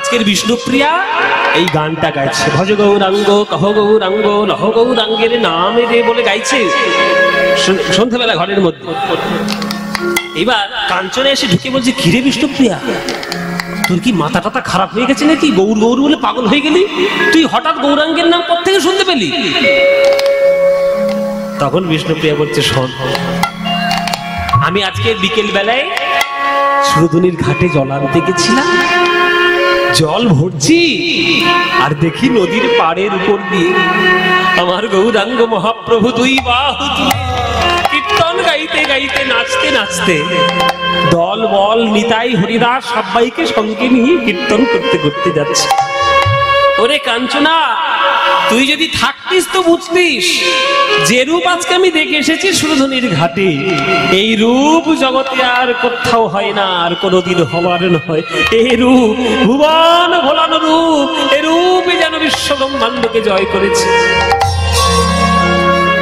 আজকের বিষ্ণুপ্রিয়া এই গানটা গাইছে, ভজ গৌরাঙ্গ কহ গৌরাঙ্গ লহ গৌরাঙ্গের নামে রে বলে গাইছে সন্ধ্যাবেলা ঘরের মধ্যে। এবার কাঞ্চনা এসে ঢুকে বলছে, কিরে বিষ্ণুপ্রিয়া, তোর কি মাথা টাথা খারাপ হয়ে গেছে নাকি? গৌর গৌর বলে পাগল হয়ে গেলি? তুই হঠাৎ গৌরাঙ্গের নাম কোত্থেকে শুনতে পেলি? তখন বিষ্ণুপ্রিয়া বলছে, শোন, আমি আজকে বিকেল বেলায় সুরধুনির ঘাটে জল আনতে গেছিলাম, জল ভরছি আর দেখি নদীর পাড়ের উপর দিয়ে আমার গৌরাঙ্গ মহাপ্রভু দুই বাহু তুলে কীর্তন গাইতে গাইতে নাচতে নাচতে দল বল নিতাই হরিদাস সবাইকে সঙ্গে নিয়ে কীর্তন করতে করতে যাচ্ছে। ওরে কাঞ্চনা, তুই যদি থাকতিস তো বুঝতিস যে রূপ আজকে আমি দেখে এসেছি সুরধুনির ঘাটে, এই রূপ জগতে আর কোথাও হয় না, আর কোনোদিন হবার নয়। এই রূপ ভুবন ভোলানো রূপ, এই রূপে যেন বিশ্ব ব্রহ্মাণ্ডকে জয় করেছে।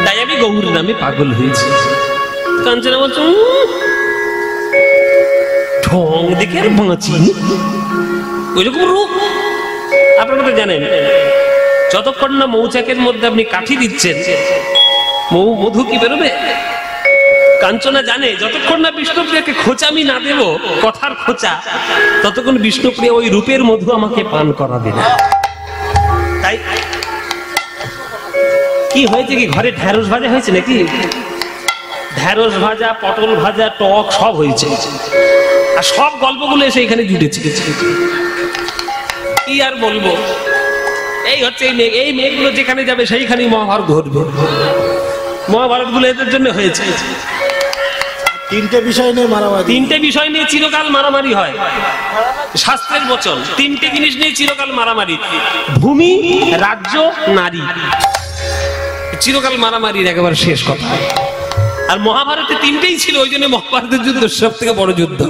তাই আমি গৌর নামে পাগল হয়েছি। কাঞ্চনা বলছো, ঢং দেখে আর বাঁচি ওইরকম রূপ। আপনারা তো জানেন, যতক্ষণ না মৌচাকের মধ্যে আপনি কাঠি দিচ্ছেন মধু কি বেরোবে? কাঞ্চনা জানে যতক্ষণ না বিষ্ণুপ্রিয়াকে খোঁচা আমি না দেব, কথার খোঁচা, ততক্ষণ বিষ্ণুপ্রিয়া ওই রূপের মধু আমাকে পান করাবে না। তাই কি হয়েছে, কি ঘরে ঢ্যাঁড়স ভাজা হয়েছে নাকি? ঢ্যাঁড়স ভাজা, পটল ভাজা, টক সব হয়েছে, আর সব গল্পগুলো এসে এখানে জুটেছে। কি আর বলবো, এই হচ্ছে এই মেয়েগুলো যেখানে যাবে সেইখানেই মহাভারত ঘটবে। মহাভারত গুলো এদের জন্য হয়েছে। তিনটে বিষয় নিয়ে মারামারি, তিনটে বিষয় নিয়ে চিরকাল মারামারি হয়, শাস্ত্রের বচন। তিনটে জিনিস নিয়ে চিরকাল মারামারি, ভূমি, রাজ্য, নারী, চিরকাল মারামারির একেবারে শেষ কথা। আর মহাভারতে তিনটেই ছিল, ওই জন্য মহাভারতের যুদ্ধ সব থেকে বড় যুদ্ধ।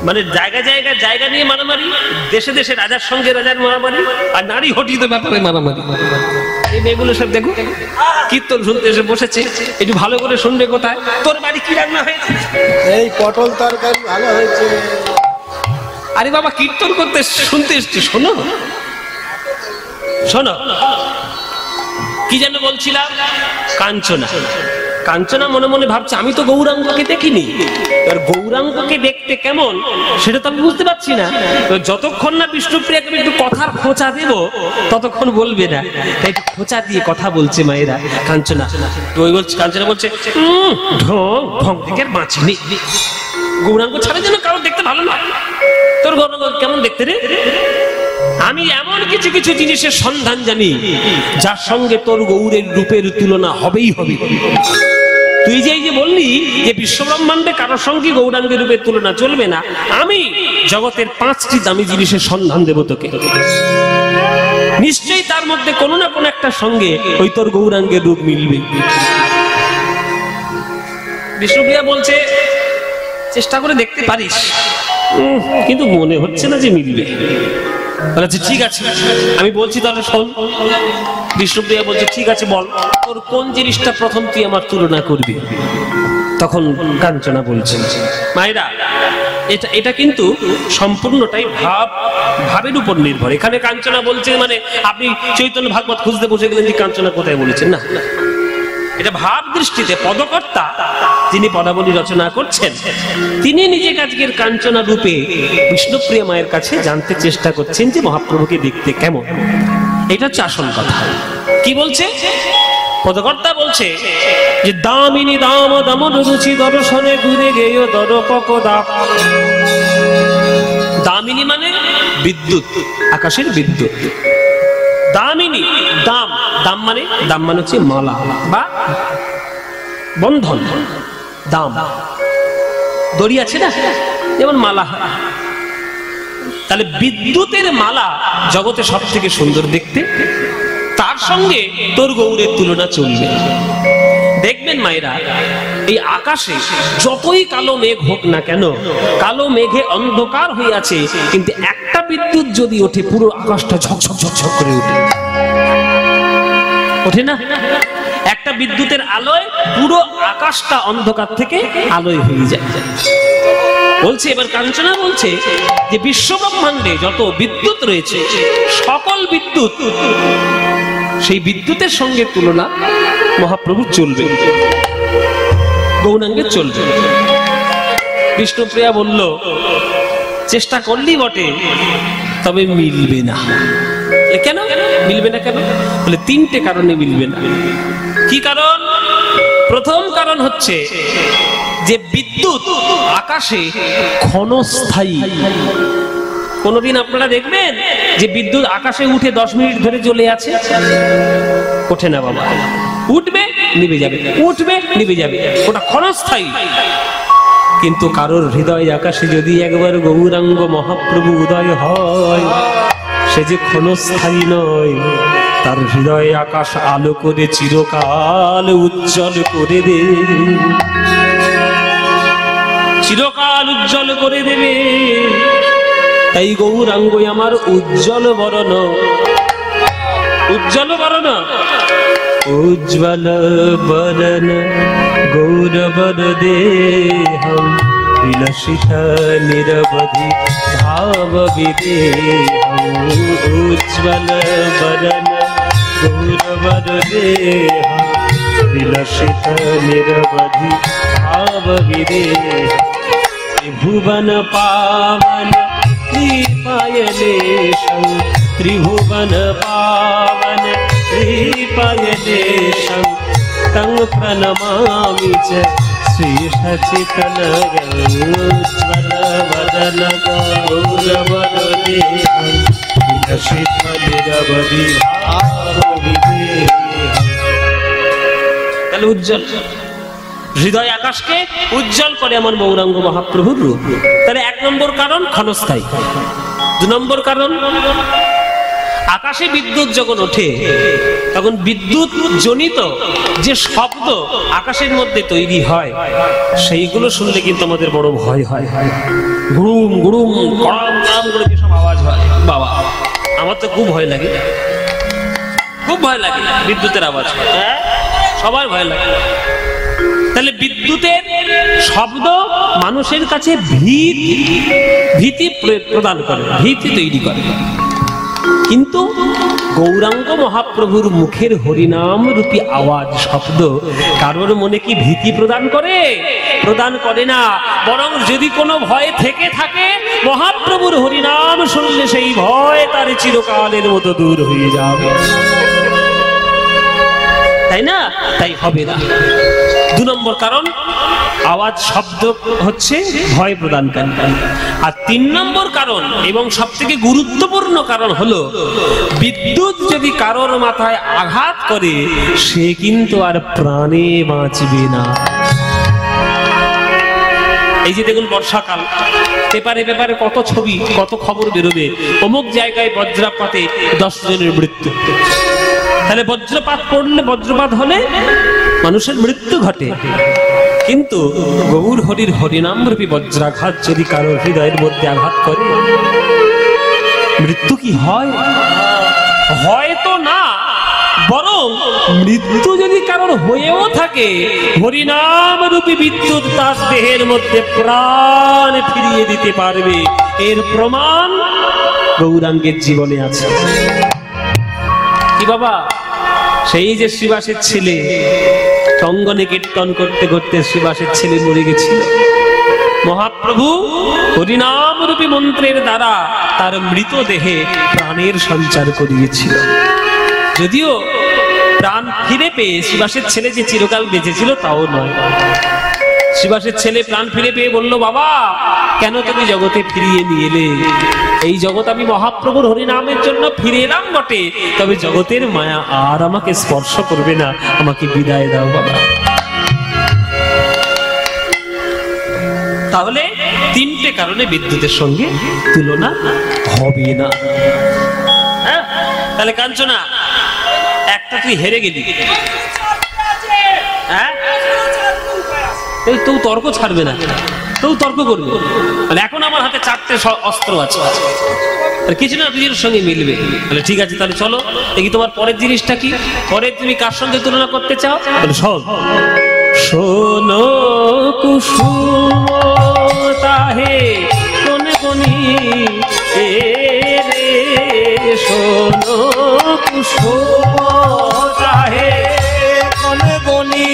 মানে জায়গা জায়গা জায়গা নিয়ে মারামারি, দেশে দেশে রাজার সঙ্গে রাজার মারামারি, আর নারী হঠিত ব্যাপারে মারামারি। এই মেয়েগুলো সব দেখো কীর্তন শুনতে এসে বসেছে, একটু ভালো করে শুনবে। কোথায় তোর বাড়ি কি রান্না হয়েছে? এই পটল তরকারি ভালো হয়েছে। আরে বাবা, কীর্তন করতে শুনতে এসছি, শোনো শোনো। কি যেন বলছিলাম? কাঞ্চনা, কাঞ্চনা মনে মনে ভাবছে, আমি তো গৌরাঙ্গকে দেখিনি, এবার গৌরাঙ্গকে দেখতে কেমন সেটা তো আমি বুঝতে পারছি না। যতক্ষণ না বিষ্ণুপ্রিয়াকে একটু কথার খোঁচা দেব ততক্ষণ বলবে না, তাই একটু খোঁচা দিয়ে কথা বলছে মায়েরা। কাঞ্চনা ওই বলছে, কাঞ্চনা বলছে, ঢং ঢং থেকে আর বাঁচিনি, গৌরাঙ্গ ছাড়া যেন কারো দেখতে ভালো না। তোর গৌরাঙ্গ কেমন দেখতে রে? আমি এমন কিছু কিছু জিনিসের সন্ধান জানি যার সঙ্গে তোর গৌরের রূপের তুলনা হবেই হবে। তুই যে এই যে বললি যে বিশ্বব্রহ্মাণ্ডে কারোর সঙ্গে গৌরাঙ্গের রূপের তুলনা চলবে না, আমি জগতের 5টি দামি জিনিসের সন্ধান দেব তোকে। নিশ্চয়ই তার মধ্যে কোনো না কোনো একটা সঙ্গে ওই তোর গৌরাঙ্গের রূপ মিলবে। বিষ্ণুপ্রিয়া বলছে, চেষ্টা করে দেখতে পারিস, কিন্তু মনে হচ্ছে না যে মিলবে। বলেছে, ঠিক আছে আমি বলছি, তাহলে শোন। বিষ্ণুপ্রিয়া বলছে, ঠিক আছে বল, তোর কোন জিনিসটা প্রথম তুই আমার তুলনা করবি? তখন কাঞ্চনা বলছে, মায়েরা, এটা কিন্তু সম্পূর্ণটাই ভাবের উপর নির্ভর। এখানে কাঞ্চনা বলছে মানে আপনি চৈতন্য ভাগবত খুঁজতে বসে গেলেন যে কাঞ্চনা কোথায় বলেছেন, না, এটা ভাব দৃষ্টিতে পদকর্তা যিনি পদাবলী রচনা করছেন তিনি নিজেকে আজকের কাঞ্চনা রূপে বিষ্ণুপ্রিয়া মায়ের কাছে জানতে চেষ্টা করছেন যে মহাপ্রভুকে দেখতে কেমন। এটা হচ্ছে আসল কথা। কি বলছে পদকর্তা? বলছে যে দামিনী দাম দামন রুচি দর্শনে ঘুরে গেয় দরপকদা। দামিনী মানে বিদ্যুৎ, আকাশের বিদ্যুৎ। দামিনী, দাম, দাম মানে হচ্ছে মালা বা বন্ধন। দাম দড়ি আছে না, যেমন মালা। তাহলে বিদ্যুতের মালা জগতে সব থেকে সুন্দর দেখতে, তার সঙ্গে তোর গৌরের তুলনা চলবে। দেখবেন মায়েরা, এই আকাশে যতই কালো মেঘ হোক না কেন, কালো মেঘে অন্ধকার হয়ে আছে, কিন্তু একটা বিদ্যুৎ যদি ওঠে পুরো আকাশটা ঝকঝক ঝকঝক করে ওঠে না? একটা বিদ্যুতের আলোয় পুরো আকাশটা অন্ধকার থেকে আলোয় হয়ে যায়। বলছে, এবার কাঞ্চনা বলছে যে বিশ্বব্রহ্মাণ্ডে যত বিদ্যুৎ রয়েছে, সকল বিদ্যুৎ, সেই বিদ্যুতের সঙ্গে তুলনা মহাপ্রভু চলবে, গৌরাঙ্গের চলবে। বিষ্ণুপ্রিয়া বলল, চেষ্টা করলি বটে, তবে মিলবে না। কেন মিলবে না? কেন বলে, তিনটে কারণে মিলবে না। কি কারণ? প্রথম কারণ হচ্ছে যে বিদ্যুৎ আকাশে ক্ষণস্থায়ী। কোনদিন আপনারা দেখবেন যে বিদ্যুৎ আকাশে উঠে 10 মিনিট ধরে জ্বলে আছে? ওঠে না বাবা, উঠবে নিভে যাবে, উঠবে নিভে যাবে, ওটা ক্ষণস্থায়ী। কিন্তু কারোর হৃদয় আকাশে যদি একবার গৌরাঙ্গ মহাপ্রভু উদয় হয়, সে যে ক্ষণস্থায়ী নয়, তার হৃদয় আকাশ আলো করে চিরকাল উজ্জ্বল করে দেবে, চিরকাল উজ্জ্বল করে দেবে। তাই গৌরাঙ্গ আমার উজ্জ্বল বরণ, উজ্জ্বল বরণ, উজ্জ্বল বরণ গৌরবর দেহম বিলসিত নিরবধি ভাব বিদেহম। উজ্জ্বল বরণ গৌরবর দেহম বিলসিত নিরবধি ভাব বিদেহম। ত্রিভুবন পাवन त्रिपायलेशं, त्रिभुवन पावन त्रिपायलेशं, तं प्रणमामि च श्रीशचितनयं। उज्ज्वल वदन गौरवर देहं विलसित निरवधि भाव विदेहं। তাহলে উজ্জ্বল হৃদয় আকাশকে উজ্জ্বল করে আমার গৌরাঙ্গ মহাপ্রভুর রূপ। তাহলে 1 নম্বর কারণ ক্ষণস্থায়ী। 2 নম্বর কারণ, আকাশে বিদ্যুৎ যখন ওঠে তখন বিদ্যুৎ জনিত যে শব্দ আকাশের মধ্যে তৈরি হয়, সেইগুলো শুনলে কিন্তু আমাদের বড় ভয় হয়। গুড়ুম গুড়ুম কড়াম কড়াম করে যেসব আওয়াজ হয়, বাবা আমার তো খুব ভয় লাগে, খুব ভয় লাগে বিদ্যুতের আওয়াজ। হ্যাঁ, সবার ভয় লাগে। তাহলে বিদ্যুতের শব্দ মানুষের কাছে ভীতি প্রদান করে, ভীতি তৈরি করে। কিন্তু গৌরাঙ্গ মহাপ্রভুর মুখের হরিনাম রূপী আওয়াজ, শব্দ কারোর মনে কি ভীতি প্রদান করে? প্রদান করে না। বরং যদি কোনো ভয় থেকে থাকে, মহাপ্রভুর হরিনাম শুনলে সেই ভয় তার চিরকালের মতো দূর হয়ে যাবে, তাই না? তাই হবে না। 2 নম্বর কারণ, আওয়াজ শব্দ হচ্ছে ভয় প্রদানকারী। আর 3 নম্বর কারণ এবং সবথেকে গুরুত্বপূর্ণ কারণ হলো, বিদ্যুৎ যদি কারোর মাথায় আঘাত করে, সে কিন্তু আর প্রাণে বাঁচবে না। এই যে দেখুন বর্ষাকাল, পেপারে পেপারে কত ছবি, কত খবর বেরোবে, অমুক জায়গায় বজ্রপাতে 10 জনের মৃত্যু। তাহলে বজ্রপাত পড়লে, বজ্রপাত হলে মানুষের মৃত্যু ঘটে। কিন্তু গৌর হরির হরিনাম রূপী বজ্রাঘাত যদি কারো হৃদয়ের মধ্যে আঘাত করে, মৃত্যু কি হয়? হয়তো না, বরং মৃত্যু যদি কারোর হয়েও থাকে, হরিনাম রূপী বিদ্যুৎ তার দেহের মধ্যে প্রাণ ফিরিয়ে দিতে পারবে। এর প্রমাণ গৌরাঙ্গের জীবনে আছে। কি বাবা, সেই যে শ্রীবাসের ছেলে, অঙ্গনে কীর্তন করতে করতে শ্রীবাসের ছেলে মরে গেছিল, মহাপ্রভু হরিনাম রূপী মন্ত্রের দ্বারা তার মৃতদেহে প্রাণের সঞ্চার করিয়েছিল। যদিও প্রাণ ফিরে পেয়ে শ্রীবাসের ছেলে যে চিরকাল বেঁচেছিল তাও নয়। শ্রীবাসের ছেলে প্রাণ ফিরে পেয়ে বলল, বাবা কেন তুমি জগতে ফিরিয়ে নিয়ে এলে? এই জগৎ আমি মহাপ্রভুর হরিনামের জন্য ফিরে এলাম বটে, তবে জগতের মায়া আর আমাকে স্পর্শ করবে না, আমাকে বিদায় দাও বাবা। তাহলে 3টে কারণে বিদ্যুতের সঙ্গে তুলনা হবে না। হ্যাঁ, তাহলে কাঞ্চনা, একটা তুই হেরে গেলি। হ্যাঁ, তো তর্ক ছাড়বে না, তো তর্ক করবে। তাহলে এখন আমার হাতে 4টে অস্ত্র আছে, কিছু না কিছুর সঙ্গে মিলবে। তাহলে ঠিক আছে, তাহলে চলো দেখি তোমার পরের জিনিসটা কি। পরে তুমি কার সঙ্গে তুলনা করতে চাও? শোন, শোনো কুসুম রাহে কোন গনি এ রে শোনো কুসুম রাহে কোন গনি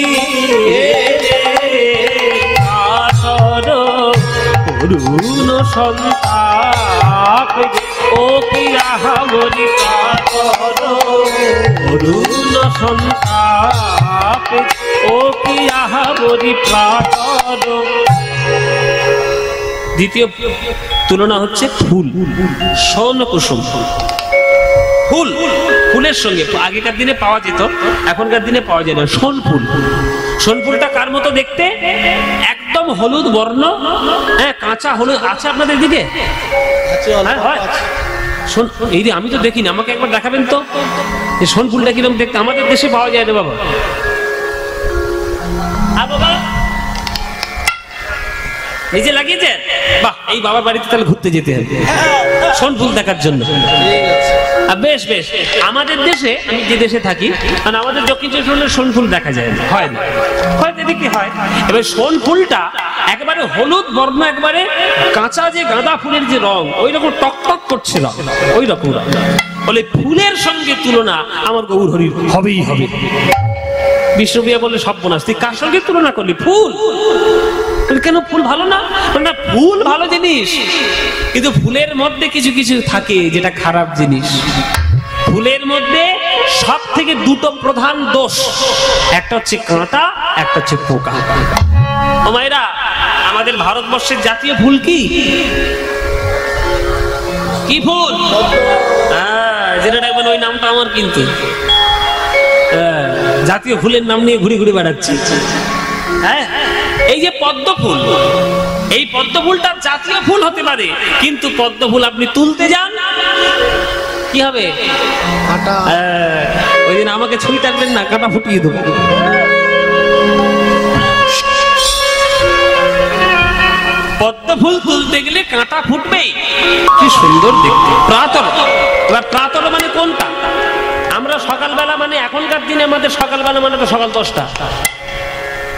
করুণ সন্তাপ ও কি রাহাবরি করুণ সন্তাপ ও কি রাহাবরি প্রাতর। দ্বিতীয় তুলনা হচ্ছে ফুল, স্বর্ণ কুসুম ফুল। ফুলের সঙ্গে আগেকার দিনে পাওয়া যেত, এখনকার দিনে পাওয়া যায় না সোন ফুল। সোন ফুলটা কার মতো দেখতে? একদম হলুদ বর্ণ, হ্যাঁ কাঁচা হলুদ আছে আপনাদের দিকে? হ্যাঁ হয়। এই যে আমি তো দেখিনি, আমাকে একবার দেখাবেন তো এই সোন ফুলটা কিরকম দেখতে। আমাদের দেশে পাওয়া যায় না বাবা। নিজে লাগিয়েছে বাহ, এই বাবার বাড়িতে তাহলে ঘুরতে যেতে হবে সোন ফুল দেখার জন্য। বেশ বেশ, আমাদের দেশে, আমি যে দেশে থাকি, মানে আমাদের দক্ষিণ চব্বিশ পরগনায় সোন ফুল দেখা যায় না, হয় না, হয়তো দেখতে হয়। এবার সোন ফুলটা একবারে হলুদ বর্ণ, একবারে কাঁচা যে গাঁদা ফুলের যে রং, ওই রকম টকটক করছে রং, ওই রকম রং। বলে ফুলের সঙ্গে তুলনা আমার গৌর হরির হবেই হবে। বিষ্ণুপ্রিয়া বললে সর্বনাশ, তুই কার সঙ্গে তুলনা করলি? ফুল। কেন ফুল ভালো না? না, ফুল ভালো জিনিস, কিন্তু ফুলের মধ্যে কিছু কিছু থাকে যেটা খারাপ জিনিস। ফুলের মধ্যে সব থেকে দুটো প্রধান দোষ, একটা হচ্ছে কাঁটা, একটা হচ্ছে পোকা। ও মায়েরা, আমাদের ভারতবর্ষের জাতীয় ফুল কি? কি ফুল? যেটা দেখবেন ওই নামটা আমার, কিন্তু জাতীয় ফুলের নাম নিয়ে ঘুরে ঘুরে বেড়াচ্ছি। হ্যাঁ, এই যে পদ্ম ফুল, এই পদ্ম ফুলটা জাতীয় ফুল হতে পারে, কিন্তু পদ্ম ফুল আপনি তুলতে যান কি হবে? ওই দিন আমাকে ছুরি থাকবেন না, কাঁটা ফুটিয়ে দেবো। পদ্ম ফুল তুলতে গেলে কাঁটা ফুটবেই, কি সুন্দর দেখতে। প্রাতর, এবার প্রাতর মানে কোনটা? আমরা সকালবেলা, মানে এখনকার দিনে আমাদের সকালবেলা মানে তো সকাল 10টা,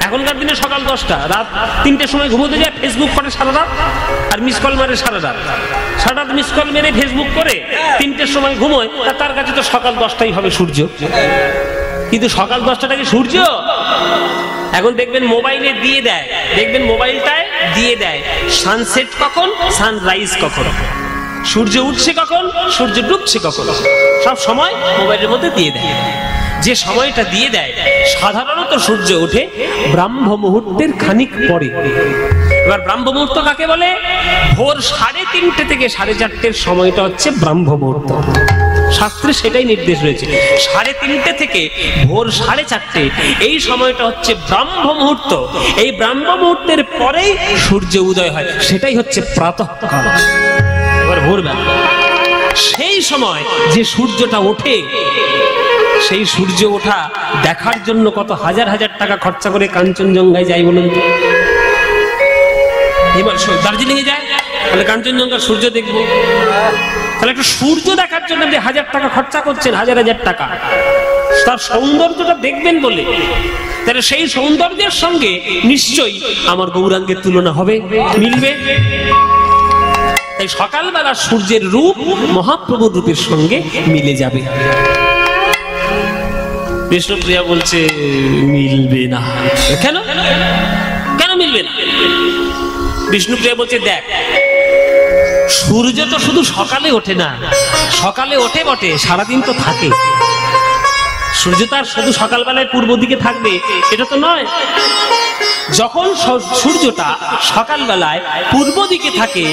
এখনকার দিনে সকাল 10টা, রাত 3টের সময় ঘুমোতে যায়, ফেসবুক করে সারা রাত, আর মিস কল মারে সারা রাত। সারা রাত মিস কল মেরে ফেসবুক করে 3টের সময় ঘুমোয়, তার কাছে তো সকাল 10টাই হবে সূর্য। কিন্তু সকাল 10টাটা কি সূর্য? এখন দেখবেন মোবাইলে দিয়ে দেয়, দেখবেন মোবাইলটায় দিয়ে দেয় সানসেট কখন, সানরাইজ কখন, সূর্য উঠছে কখন, সূর্য ডুবছে কখন, সব সময় মোবাইলের মধ্যে দিয়ে দেয়। যে সময়টা দিয়ে দেয়, সাধারণত সূর্য ওঠে ব্রাহ্ম মুহূর্তের খানিক পরে। এবার ব্রাহ্ম মুহূর্ত কাকে বলে? ভোর 3:30 থেকে 4:30 সময়টা হচ্ছে ব্রাহ্ম মুহূর্ত। শাস্ত্রে সেটাই নির্দেশ রয়েছে, 3:30 থেকে ভোর 4:30 এই সময়টা হচ্ছে ব্রাহ্ম মুহূর্ত। এই ব্রাহ্ম মুহূর্তের পরেই সূর্য উদয় হয়, সেটাই হচ্ছে প্রাতঃকাল। এবার ভোরবেলা সেই সময় যে সূর্যটা ওঠে, সেই সূর্য ওঠা দেখার জন্য কত হাজার হাজার টাকা খরচা করে কাঞ্চনজঙ্ঘায় যাই বলুন তো। এবার দার্জিলিং এ যায়, তাহলে কাঞ্চনজঙ্ঘার সূর্য দেখবো, তাহলে একটা সূর্য দেখার জন্য যে 1000 টাকা খরচা করছেন, হাজার হাজার টাকা, তার সৌন্দর্যটা দেখবেন বলে, তাহলে সেই সৌন্দর্যের সঙ্গে নিশ্চয়ই আমার গৌরাঙ্গের তুলনা হবে, মিলবে। তাই সকালবেলা সূর্যের রূপ মহাপ্রভুর রূপের সঙ্গে মিলে যাবে। বিষ্ণুপ্রিয়া বলছে মিলবে না। কেন? কেন মিলবে না? বিষ্ণুপ্রিয়া বলছে দেখ, সূর্য তো শুধু সকালে ওঠে না, সকালে ওঠে বটে, সারাদিন তো থাকে। সূর্য তার শুধু সকালবেলায় পূর্ব দিকে থাকবে এটা তো নয়। যখন সূর্যটা সকালবেলায় পূর্ব দিকে থাকে,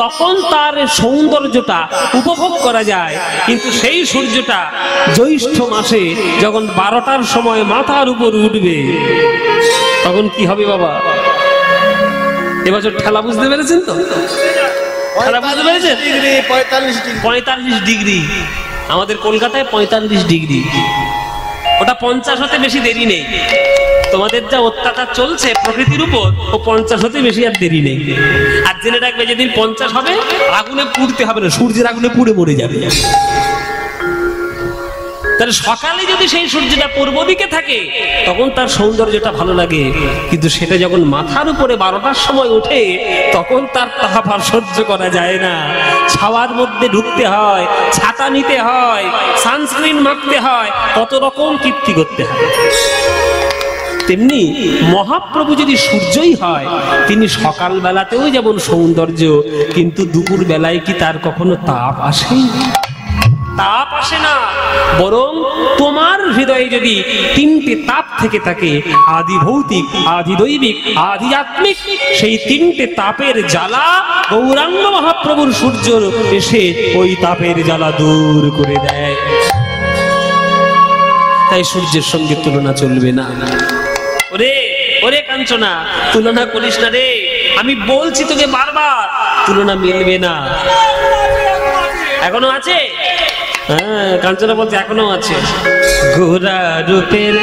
তখন তার সৌন্দর্যটা উপভোগ করা যায়। কিন্তু সেই সূর্যটা জ্যৈষ্ঠ মাসে যখন 12টার সময় মাথার উপর উঠবে, তখন কি হবে বাবা? এবছর ঠেলা বুঝতে পেরেছেন তো? ঠেলা বুঝতে পেরেছেন? 45 ডিগ্রি। আমাদের কলকাতায় 45 ডিগ্রি। ওটা 50 হতে বেশি দেরি নেই। তোমাদের যা অত্যাচার চলছে প্রকৃতির উপর, ও 50 হতে বেশি আর দেরি নেই। আর জেনে রাখবে, যেদিন 50 হবে আগুনে পুড়তে হবে না, সূর্যের আগুনে পুড়ে মরে যাবে। তাহলে সকালে যদি সেই সূর্যটা পূর্ব দিকে থাকে তখন তার সৌন্দর্যটা ভালো লাগে, কিন্তু সেটা যখন মাথার উপরে 12টার সময় ওঠে তখন তার তাপ আর সহ্য করা যায় না। ছাওয়ার মধ্যে ঢুকতে হয়, ছাতা নিতে হয়, সানস্ক্রিন মাখতে হয়, কত রকম কীর্তি করতে হয়। তেমনি মহাপ্রভু যদি সূর্যই হয়, তিনি সকাল বেলাতেও যেমন সৌন্দর্য, কিন্তু দুপুর বেলায় কি তার কখনো তাপ আসে? তাপ আসে না। বরং তোমার হৃদয়ে যদি তিনটে তাপ থেকে থাকে, আদি ভৌতিক, আদি দৈবিক, আদি আত্মিক, সেই তিনটে তাপের জ্বালা গৌরাঙ্গ মহাপ্রভুর সূর্য এসে ওই তাপের জ্বালা দূর করে দেয়। তাই সূর্যের সঙ্গে তুলনা চলবে না। ওরে ওরে কাঞ্চনা, তুলনা করিস না রে, আমি বলছি তোকে বারবার, তুলনা মিলবে না। এখনো আছে? হ্যাঁ, কাঞ্চনা বলছে এখনো আছে। গোরা রূপের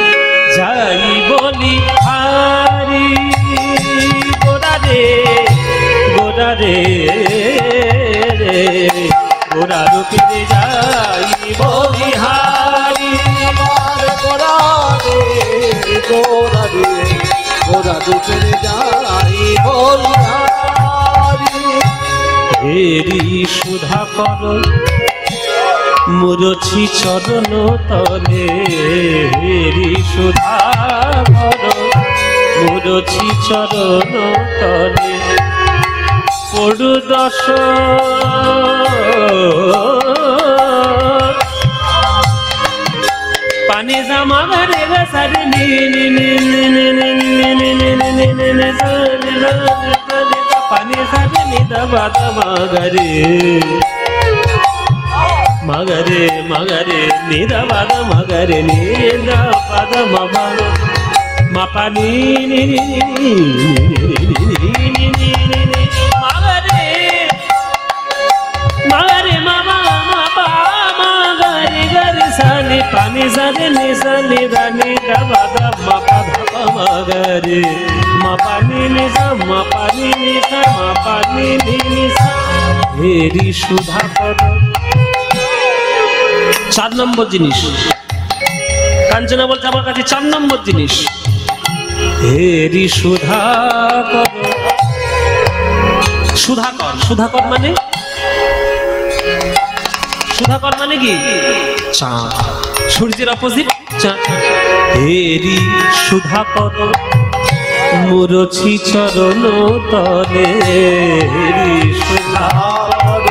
যাই বলি হারি, গোরা রে গোরা রে রে, গোরা রূপের যাই বলি হারি, গোরা রে গোরা রে, গোরা রূপের যাই বলি হারি। হেরি সুধা কর মুরছি চরণ তলে, হেরি সুধা কর মুরছি চরণ তলে, পড়ু দশ পানি জামা রে সারি নি নি নি নি নি নি নি নি নি নি নি নি সারি সারি পানি সারি নি দবা দবা গরে, মগরে মগরে নি দবা দবা গরে নি দবা দবা মাপানি নি নি নি নি নি নি মগরে মগরে মামা মাপা মগরে গরে সানি পানি সানি নি সানি দানি দবা দবা মাপা ধপা মগরে মাপানি নি সা মাপানি নি সা মাপানি নি সা। হেরি সুধা কর। 4 নম্বর জিনিস কাঞ্চনা বলছে আমার কাছে 4 নম্বর জিনিস, হেরি সুধাকর। সুধাকর, সুধাকর মানে, সুধাকর মানে কি? চাঁদ, সূর্যের অপোজিট চাঁদ। হেরি সুধাকর মুরছি চরণ তলে, হেরি সুধাকর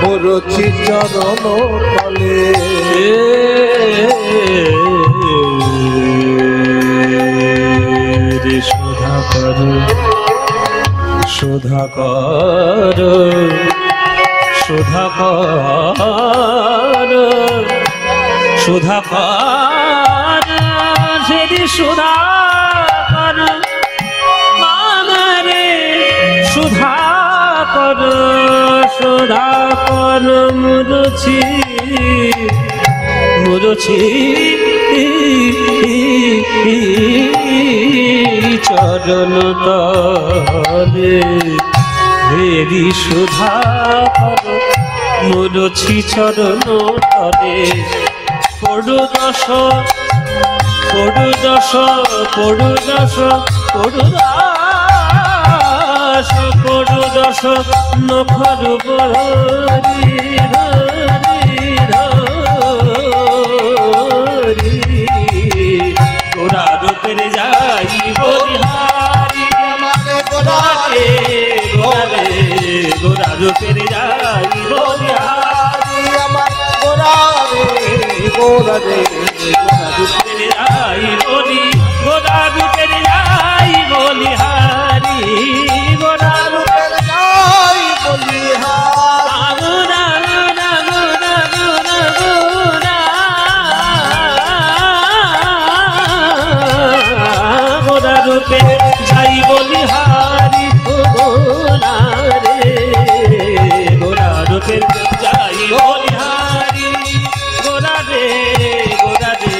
মুরছি চরণ তলে, রে সুধাকর সুধাকর সুধাকর সুধাকর, সেদি সুধাকর মানরে সুধাকর, সুধাকর মুরছি মুরছি চরণ তলে, হেরি সুধাকর মুরছি চরণ তলে, পড়ু দশ পড়ু দশ পড়ু দশ পড়ু দশ পড়ু দশ নখর বরি গোরা রূপের যাই বলিহারি, গোরা রে গোরা রে গোরা রূপের যাই বলিহারি, গোরা রে গোরা রে গোরা রূপের যাই বলি, গোরা রূপের যাই বলিহারি, গোরা রূপের যাই বলিহারি, গোরা গোরা গোরা গোরা গোরা গোরা রূপে যাই বলিহারি, গোরা রে গোরা রূপে যাই বলিহারি, গোরা রে গোরা রে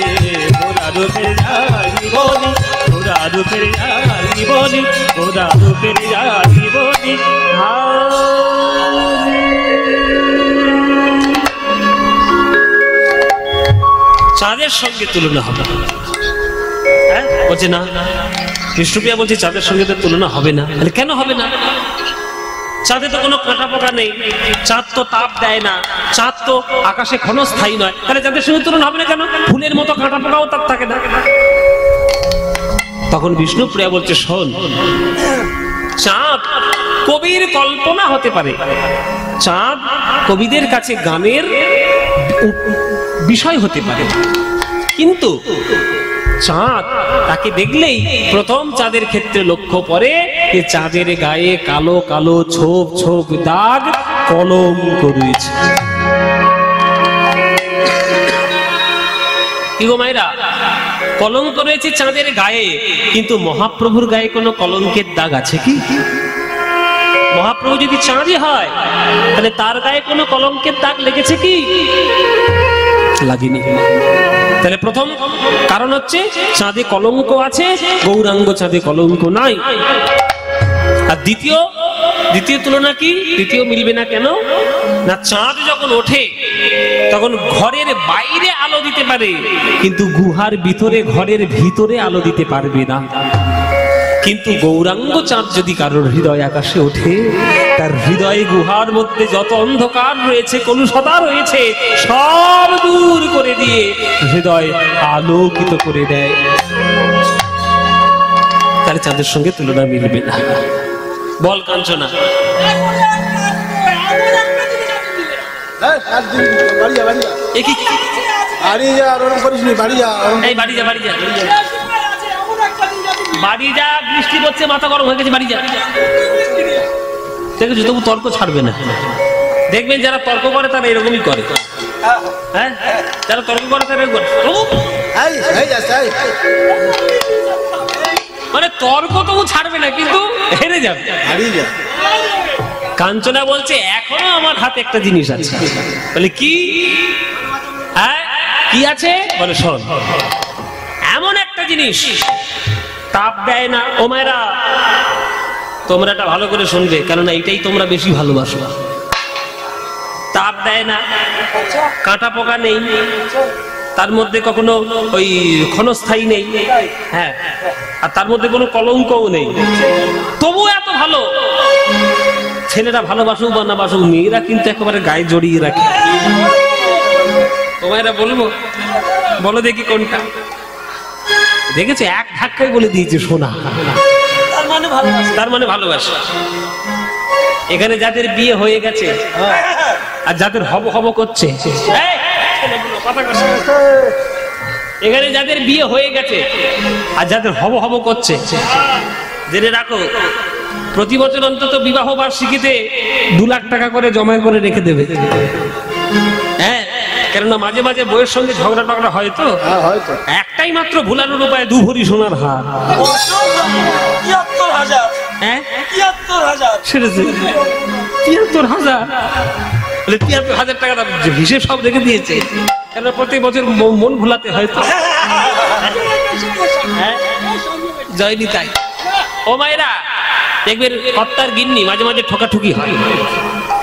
গোরা রূপে যাই বলি, গোরা রূপে যাই বলি, গোরা রূপে যাই বলি হারি। চাঁদের সঙ্গে তুলনা হবে। হ্যাঁ বলছে না, বিষ্ণুপ্রিয়া বলছে চাঁদের সঙ্গে তো তুলনা হবে না। কেন হবে না? চাঁদে তো কোনো কাঁটা পোকা নেই, চাঁদ তো তাপ দেয় না, চাঁদ তো আকাশে ক্ষণস্থায়ী নয়, তাহলে চাঁদের সঙ্গে তুলনা হবে না কেন? ফুলের মতো কাঁটা পোকাও তার থাকে না। তখন বিষ্ণুপ্রিয়া বলছে শোন, চাঁদ কবির কল্পনা হতে পারে, চাঁদ কবিদের কাছে গানের বিষয় হতে পারে, কিন্তু চাঁদ তাকে দেখলেই প্রথম চাঁদের ক্ষেত্রে লক্ষ্য পড়ে যে চাঁদের গায়ে কালো কালো ছোপ ছোপ দাগ কলঙ্ক রয়েছে। কি গো মায়েরা, কলঙ্ক রয়েছে চাঁদের গায়ে, কিন্তু মহাপ্রভুর গায়ে কোনো কলঙ্কের দাগ আছে কি? মহাপ্রভু যদি চাঁদই হয় তাহলে তার গায়ে কোনো কলঙ্কের দাগ লেগেছে কি? লাগেনি। তাহলে প্রথম কারণ হচ্ছে চাঁদে কলঙ্ক আছে, গৌরাঙ্গ চাঁদে কলঙ্ক নাই। আর দ্বিতীয় তুলনা কি? দ্বিতীয় মিলবে না কেন না, চাঁদ যখন ওঠে তখন ঘরের বাইরে আলো দিতে পারে, কিন্তু গুহার ভিতরে ঘরের ভিতরে আলো দিতে পারবে না। কিন্তু গৌরাঙ্গ চাঁদ যদি কারোর হৃদয় আকাশে ওঠে, তার হৃদয় গুহার মধ্যে যত অন্ধকার রয়েছে, কলুষতা রয়েছে, সব দূর করে দিয়ে হৃদয় আলোকিত করে দেয়। তাহলে চাঁদের সঙ্গে তুলনা মিলবে না। বল কাঞ্চনা, বাড়ি যা, বৃষ্টি পড়ছে, মাথা গরম হয়ে গেছে, বাড়ি যা। দেখেছো, তবু তর্ক ছাড়বে না। দেখবেন যারা তর্ক করে তারা এরকমই করে। হ্যাঁ, যারা তর্ক করে তারা এরকম করে, মানে তর্ক তবু ছাড়বে না, কিন্তু হেরে যাবে। কাঞ্চনা বলছে এখনো আমার হাতে একটা জিনিস আছে। বলে কি? হ্যাঁ কি আছে? বলে শোন, এমন একটা জিনিস তাপ দেয় না। ও মায়েরা, তোমরা এটা ভালো করে শুনবে, কেননা এটাই তোমরা বেশি ভালোবাসো। তাপ দেয় না, কাঁটা পোকা নেই, তার মধ্যে কখনো ওই ক্ষণস্থায়ী নেই, হ্যাঁ, আর তার মধ্যে কোনো কলঙ্কও নেই, তবু এত ভালো। ছেলেরা ভালোবাসুক বা না বাসুক, মেয়েরা কিন্তু একেবারে গায়ে জড়িয়ে রাখে। তোমারা বলবো, বলো দেখি কোনটা? দেখেছো, এক ধাক্কায় বলে দিয়েছে সোনা, তার মানে ভালোবাসা। এখানে যাদের বিয়ে হয়ে গেছে আর যাদের হব হব করছে, এখানে যাদের বিয়ে হয়ে গেছে আর যাদের হব হব করছে, জেনে রাখো প্রতি বছর অন্তত বিবাহ বার্ষিকীতে 2 লাখ টাকা করে জমা করে রেখে দেবে। হ্যাঁ, কেননা মাঝে মাঝে বইয়ের সঙ্গে ঝগড়া টগড়া হয় তো, একটাই মাত্র ভুলানোর উপায় 2 ভরি সোনার হার। ৭৩,০০০। হ্যাঁ ৭৩,০০০। সেটা ৭৩,০০০। ৭৩,০০০ টাকা হিসেব সব রেখে দিয়েছে, কেন প্রত্যেক বছর মন ভুলাতে হয় তো। জয়নি তাই। ও মায়েরা, দেখবেন কর্তার গিন্নি মাঝে মাঝে ঠোকাঠুকি হয়।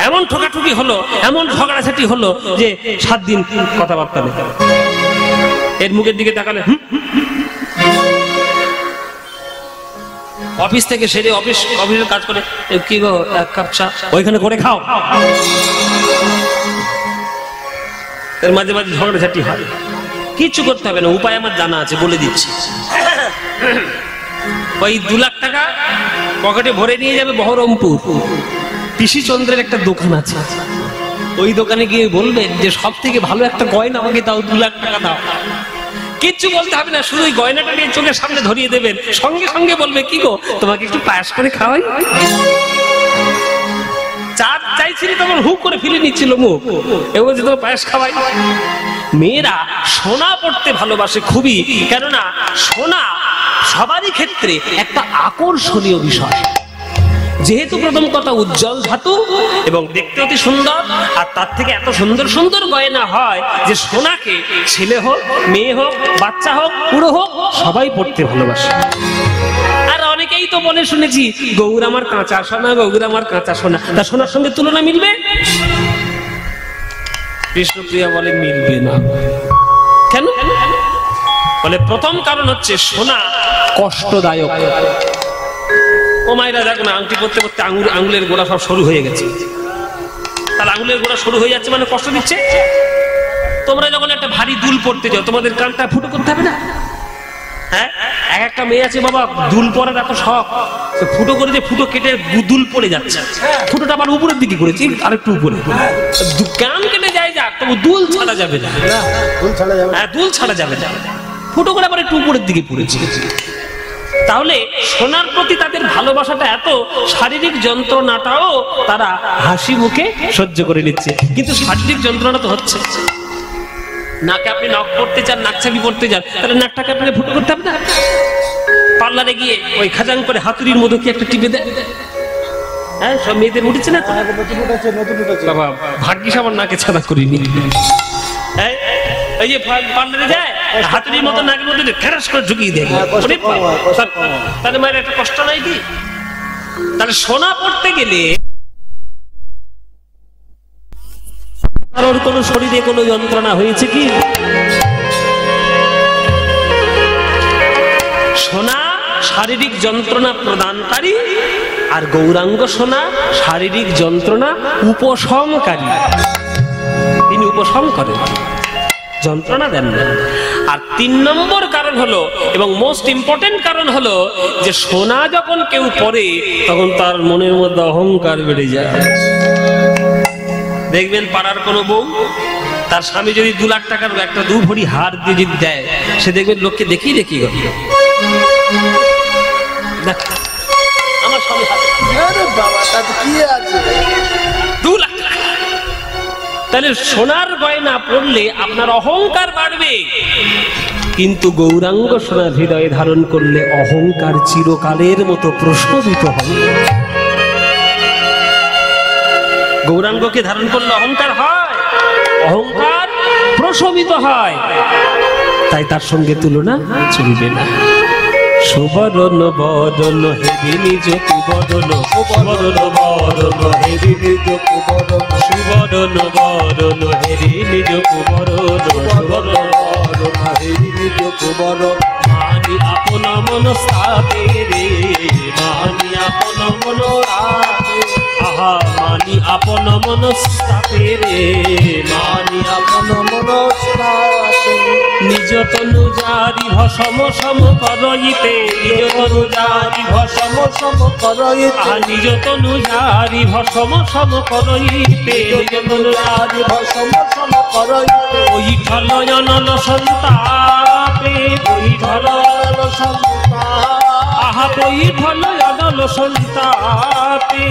এমন ঠোকাঠুকি হলো, এমন ঝগড়াঝাটি হলো যে 7 দিন কথাবার্তা নেই। এর মুখের দিকে তাকালে অফিস থেকে সেরে অফিসের কাজ করে, কি গো 1 কাপ চা ওইখানে করে খাও। এর মাঝে মাঝে ঝগড়াঝাটি হয়, কিচ্ছু করতে হবে না, উপায় আমার জানা আছে, বলে দিচ্ছি। ওই 2 লাখ টাকা পকেটে ভরে নিয়ে যাবে বহরমপুর, পিসি চন্দ্রের একটা দোকান আছে, ওই দোকানে গিয়ে বলবেন যে সব থেকে ভালো একটা গয়না আমাকে দাও, 2 লাখ টাকা দাও। কিচ্ছু বলতে হবে না, শুধু ওই গয়নাটা নিয়ে চোখের সামনে ধরিয়ে দেবেন, সঙ্গে সঙ্গে বলবে কি গো তোমাকে একটু পায়েস করে খাওয়াই। চা চাইছিলি তখন হুক করে ফেলে নিচ্ছিল মুখ, এ বলছে তোমার পায়েস খাওয়াই। মেয়েরা সোনা পড়তে ভালোবাসে খুবই, কেননা সোনা সবারই ক্ষেত্রে একটা আকর্ষণীয় বিষয়। যেহেতু প্রথম কথা উজ্জ্বল ধাতু এবং দেখতে অতি সুন্দর, আর তার থেকে এত সুন্দর সুন্দর গয়না হয় যে সোনাকে ছেলে হোক, মেয়ে হোক, বাচ্চা হোক, বুড়ো হোক, সবাই পড়তে ভালোবাসে। আর অনেকেই তো বলে শুনেছি, গৌর আমার কাঁচা সোনা, গৌর আমার কাঁচা সোনা। তা সোনার সঙ্গে তুলনা মিলবে? বিষ্ণুপ্রিয়া বলে মিলবে না। কেন? বলে প্রথম কারণ হচ্ছে সোনা কষ্টদায়ক। ও মায়েরা দেখো না, আংটি পরতে পরতে আঙুলের গোড়া সব সরু হয়ে গেছে। তাহলে আঙুলের গোড়া সরু হয়ে যাচ্ছে মানে কষ্ট দিচ্ছে। তোমরা যখন একটা ভারী দুল পড়তে যাও, তোমাদের কানটা ফুটো করতে হবে না? হ্যাঁ, একটা মেয়ে আছে বাবা, দুল পরার এত শখ, ফুটো করে যে ফুটো কেটে দুল পড়ে যাচ্ছে, ফুটোটা আবার উপরের দিকে করেছি, আরেকটু উপরে, কান কেটে যায় যাক, তবু দুল ছাড়া যাবে না। হ্যাঁ, দুল ছাড়া যাবে না, ফুটো করে আবার একটু উপরের দিকে পড়েছি। তাহলে সোনার প্রতি তাদের ভালোবাসাটা এত, শারীরিক যন্ত্রণাটাও তারা হাসি মুখে সহ্য করে নিচ্ছে। কিন্তু শারীরিক যন্ত্রণা তো হচ্ছে। নাকে আপনি নখ পড়তে চান, নাকছাবি পড়তে চান, তাহলে নাকটাকে আপনাকে ফুটো করতে হবে না? পার্লারে গিয়ে ওই খাজাং করে হাতুড়ির মধ্যে কি একটা টিপে দেয়। হ্যাঁ, সব মেয়েদের উঠেছে না? বাবা ভাগ্যিস আমার নাকে ছাদা করিনি। হ্যাঁ, এই যে পার্লারে যায়, হাতুড়ির মতো নাকের মধ্যে ফেরাস করে ঢুকিয়ে দেয়। তাহলে মায়ের একটা কষ্ট নাই কি? তাহলে সোনা পড়তে গেলে কারোর কোন শরীরে কোনো যন্ত্রণা হয়েছে কি? সোনা শারীরিক যন্ত্রণা প্রদানকারী, আর গৌরাঙ্গ সোনা শারীরিক যন্ত্রণা উপশমকারী। তিনি উপশম করেন, যন্ত্রণা দেন না। আর 3 নম্বর কারণ হলো, এবং মোস্ট ইম্পর্টেন্ট কারণ হলো, যে সোনা যখন কেউ পরে তখন তার মনের মধ্যে অহংকার বেড়ে যায়। দেখবেন পাড়ার কোনো বউ তার স্বামী যদি 2 লাখ টাকার একটা 2 ভরি হার দিয়ে যদি দেয়, সে দেখবেন লোককে দেখিয়ে দেখিয়ে গেল, আমার স্বামী বাবা তাতে কি আছে, 2 লাখ টাকা। তাহলে সোনার গয়না পড়লে আপনার অহংকার বাড়বে, কিন্তু গৌরাঙ্গ সোনা হৃদয়ে ধারণ করলে অহংকার চিরকালের মতো প্রশমিত হবে। গৌরাঙ্গকে ধারণ করলে অহংকার হয়, অহংকার প্রশমিত হয়, তাই তার সঙ্গে তুলনা চলবে না। সুবরণ বরণ হেরি নিজ কুবরণ, সুবরণ বরণ হেরি নিজ কুবরণ, সুবরণ বরণ হেরি নিজ কুবরণ, সুবরণ বরণ হেরি নিজ কুবরণ। মানি আপন মন স্থাপে রে, মানি আপন মন রাখে, আহা মানি আপন মন স্থাপে রে, মানি আপন মন স্থাপে। নিজ তনু জারি ভসম সম করইতে, নিজ তনু জারি ভসম সম করইতে, নিজ তনু জারি ভসম সম করইতে, নিজ তনু জারি ভসম সম করইতে। ওই ঠলয়নল সন্তাপে, ওই ঠলয়নল সন্তাপ, আহা ওই ঠলয়নল সন্তাপে,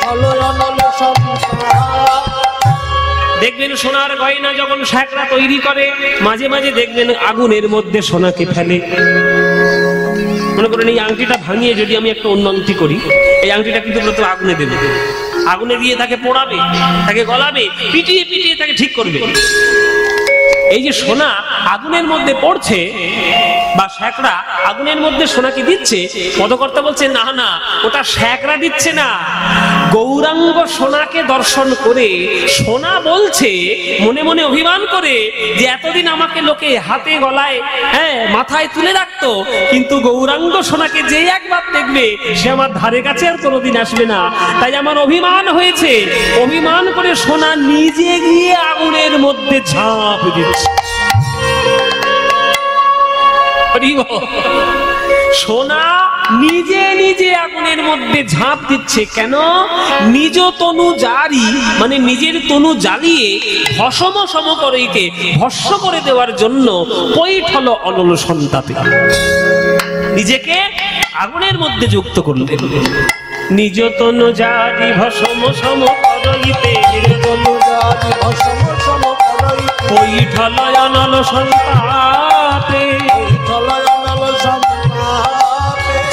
ঠলয়নল সন্তাপ। দেখবেন সোনার গয়না যখন শ্যাকরা তৈরি করে, মাঝে মাঝে দেখবেন আগুনের মধ্যে সোনাকে ফেলে। মনে করেন এই আংটিটা ভাঙিয়ে যদি আমি একটা অন্য আংটি করি, এই আংটিটা কিন্তু প্রথমে আগুনে দেবে, আগুনে দিয়ে তাকে পোড়াবে, তাকে গলাবে, পিটিয়ে পিটিয়ে তাকে ঠিক করবে। এই যে সোনা আগুনের মধ্যে পড়ছে বা শ্যাকরা আগুনের মধ্যে সোনাকে দিচ্ছে, পদকর্তা বলছে না না, ওটা শ্যাকরা দিচ্ছে না, গৌরাঙ্গ সোনাকে দর্শন করে সোনা বলছে মনে মনে অভিমান করে যে এতদিন আমাকে লোকে হাতে গলায়, হ্যাঁ মাথায় তুলে রাখতো, কিন্তু গৌরাঙ্গ সোনাকে যে একবার দেখবে সে আমার ধারে কাছে আর কোনোদিন আসবে না, তাই আমার অভিমান হয়েছে। অভিমান করে সোনা নিজে গিয়ে আগুনের মধ্যে ঝাঁপ দিচ্ছে। সোনা নিজে নিজে আগুনের মধ্যে ঝাঁপ দিচ্ছে। কেন? নিজ তনু জারি, মানে নিজের তনু জ্বালিয়ে ভসম সম করইতে, ভস্ম করে দেওয়ার জন্য পৈঠল অনল সন্তাপে নিজেকে আগুনের মধ্যে যুক্ত করলেন। নিজ তনু জারি ভসম সম করইতে, নিজ তনু জারি ভসম সম করইতে, পৈঠল অনল সন্তাপে, পৈঠল অনল সন্তাপে।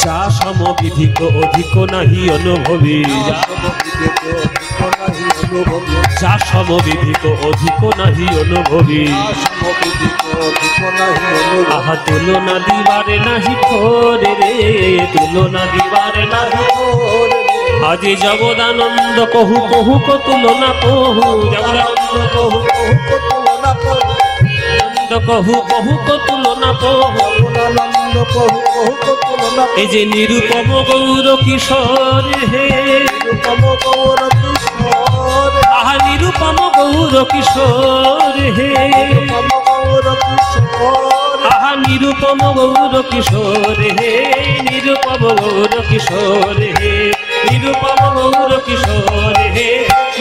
যা সমবিধিক অধিক নাহি অনুভবী, যা সমবিধিক অধিক নাহি অনুভবী, আহা তুলনা দিবারে নাহি ফোরে রে, তুলনা দিবারে নাহি ফোরে। আজি জগদানন্দ কহু কহু কো তুলনা কহু, জগদানন্দ কহু কহু কো তুলনা কহু, কহু বহু কো তুলনা প্রভু, যমুনানন্দ প্রভু বহু কো তুলনা, এই যে নিরুপম গৌর কিশোর হে, নিরুপম গৌর কিশোর, আহা নিরুপম গৌর কিশোর হে, নিরুপম গৌর কিশোর, আহা নিরুপম গৌর কিশোর হে, নিরুপম গৌর কিশোর হে, নিরুপম গৌর কিশোর হে,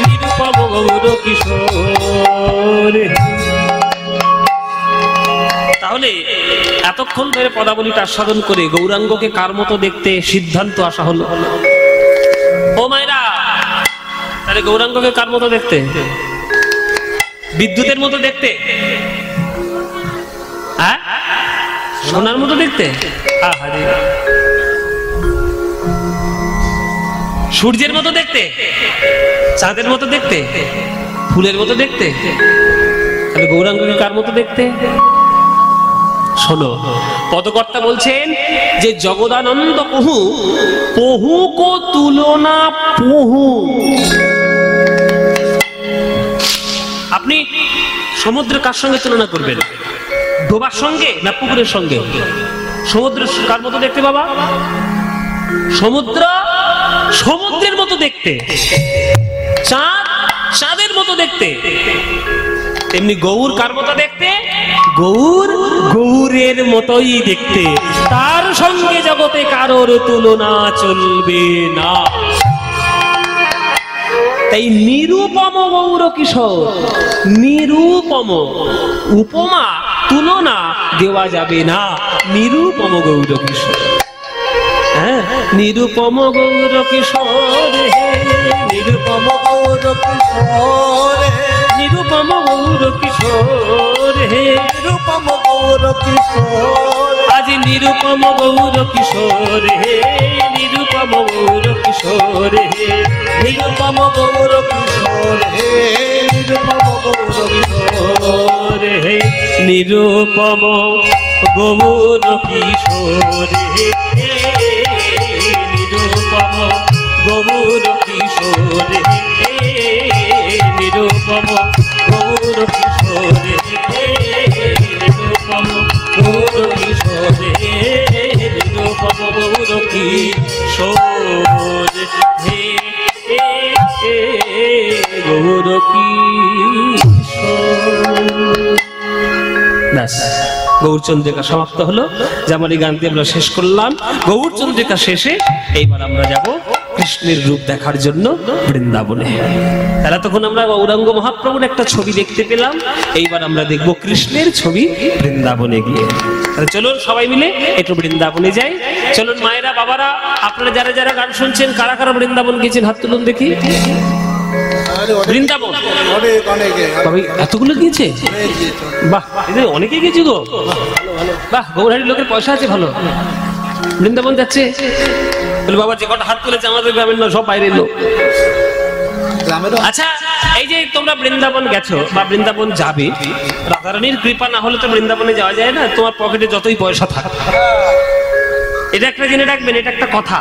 নিরুপম গৌর কিশোর হে। তাহলে এতক্ষণ ধরে পদাবলীটা আস্বাদন করে গৌরাঙ্গকে কার মতো দেখতে সিদ্ধান্ত আসা হলো। ও মায়েরা, তাহলে গৌরাঙ্গকে কার মতো দেখতে? বিদ্যুতের মতো দেখতে? হ্যাঁ, সোনার মতো দেখতে? আহারে, সূর্যের মতো দেখতে? চাঁদের মতো দেখতে? ফুলের মতো দেখতে? তাহলে গৌরাঙ্গকে কার মতো দেখতে? শোনো, পদকর্তা বলছেন যে জগদানন্দ পহু পহু কো তুলনা পহু। আপনি সমুদ্র কার সঙ্গে তুলনা করবেন? ডোবার সঙ্গে না পুকুরের সঙ্গে? সমুদ্র কার মতো দেখতে বাবা? সমুদ্র সমুদ্রের মতো দেখতে, চাঁদ চাঁদের মতো দেখতে। তেমনি গৌর কার মতো দেখতে? গৌর গৌরের মতোই দেখতে, তার সঙ্গে জগতে কারোর তুলনা চলবে না। তাই নিরুপম গৌর কিশোর, নিরুপম, উপমা তুলনা দেওয়া যাবে না, নিরুপম গৌর কিশোর। হ্যাঁ, নিরুপম গৌর কিশোর হে, নিরুপম গৌর কিশোর, নিরুপম গৌর কিশোর হে, নিরুপম গৌর কিশোর, আজ নিরুপম গৌর কিশোর হে, নিরুপম গৌর কিশোর হে, নিরুপম গৌর কিশোর হে, নিরুপম গৌর কিশোর হে, নিরুপম গৌর কিশোর হে, নিরুপম গৌর কিশোর হে, নিরুপম গৌর কিশোর হে, নিরুপম গৌর কিশোর হে, নিরুপম গৌর কিশোর হে, গৌর কিশোর। ব্যাস, গৌরচন্দ্রিকা সমাপ্ত হলো। যেমন এই গানটি আমরা শেষ করলাম। গৌরচন্দ্রিকা শেষে এইবার আমরা যাব কৃষ্ণের রূপ দেখার জন্য বৃন্দাবনে। তাহলে তখন আমরা গৌরাঙ্গ মহাপ্রভুর একটা ছবি দেখতে পেলাম, এইবার আমরা দেখব কৃষ্ণের ছবি বৃন্দাবনে গিয়ে। তাহলে চলুন সবাই মিলে একটু বৃন্দাবনে যাই। চলুন মায়েরা, বাবারা, আপনারা যারা যারা গান শুনছেন, কারা কারা বৃন্দাবন গিয়েছেন হাত তুলুন দেখি। বৃন্দাবন অনেক অনেকে বাবা এতগুলো গিয়েছে? বাহ, এদের অনেকে গেছি গো। বাহ, গৌরহাটির লোকের পয়সা আছে ভালো, বৃন্দাবন যাচ্ছে। বলে বাবা যে কটা হাত তুলেছে আমাদের গ্রামের না, সব বাইরের লোক। গ্রামেরও আচ্ছা, এই যে তোমরা বৃন্দাবন গেছো বা বৃন্দাবন যাবে, রাধারানীর কৃপা না হলে তো বৃন্দাবনে যাওয়া যায় না, তোমার পকেটে যতই পয়সা থাক। এটা একটা জেনে রাখবেন, এটা একটা কথা,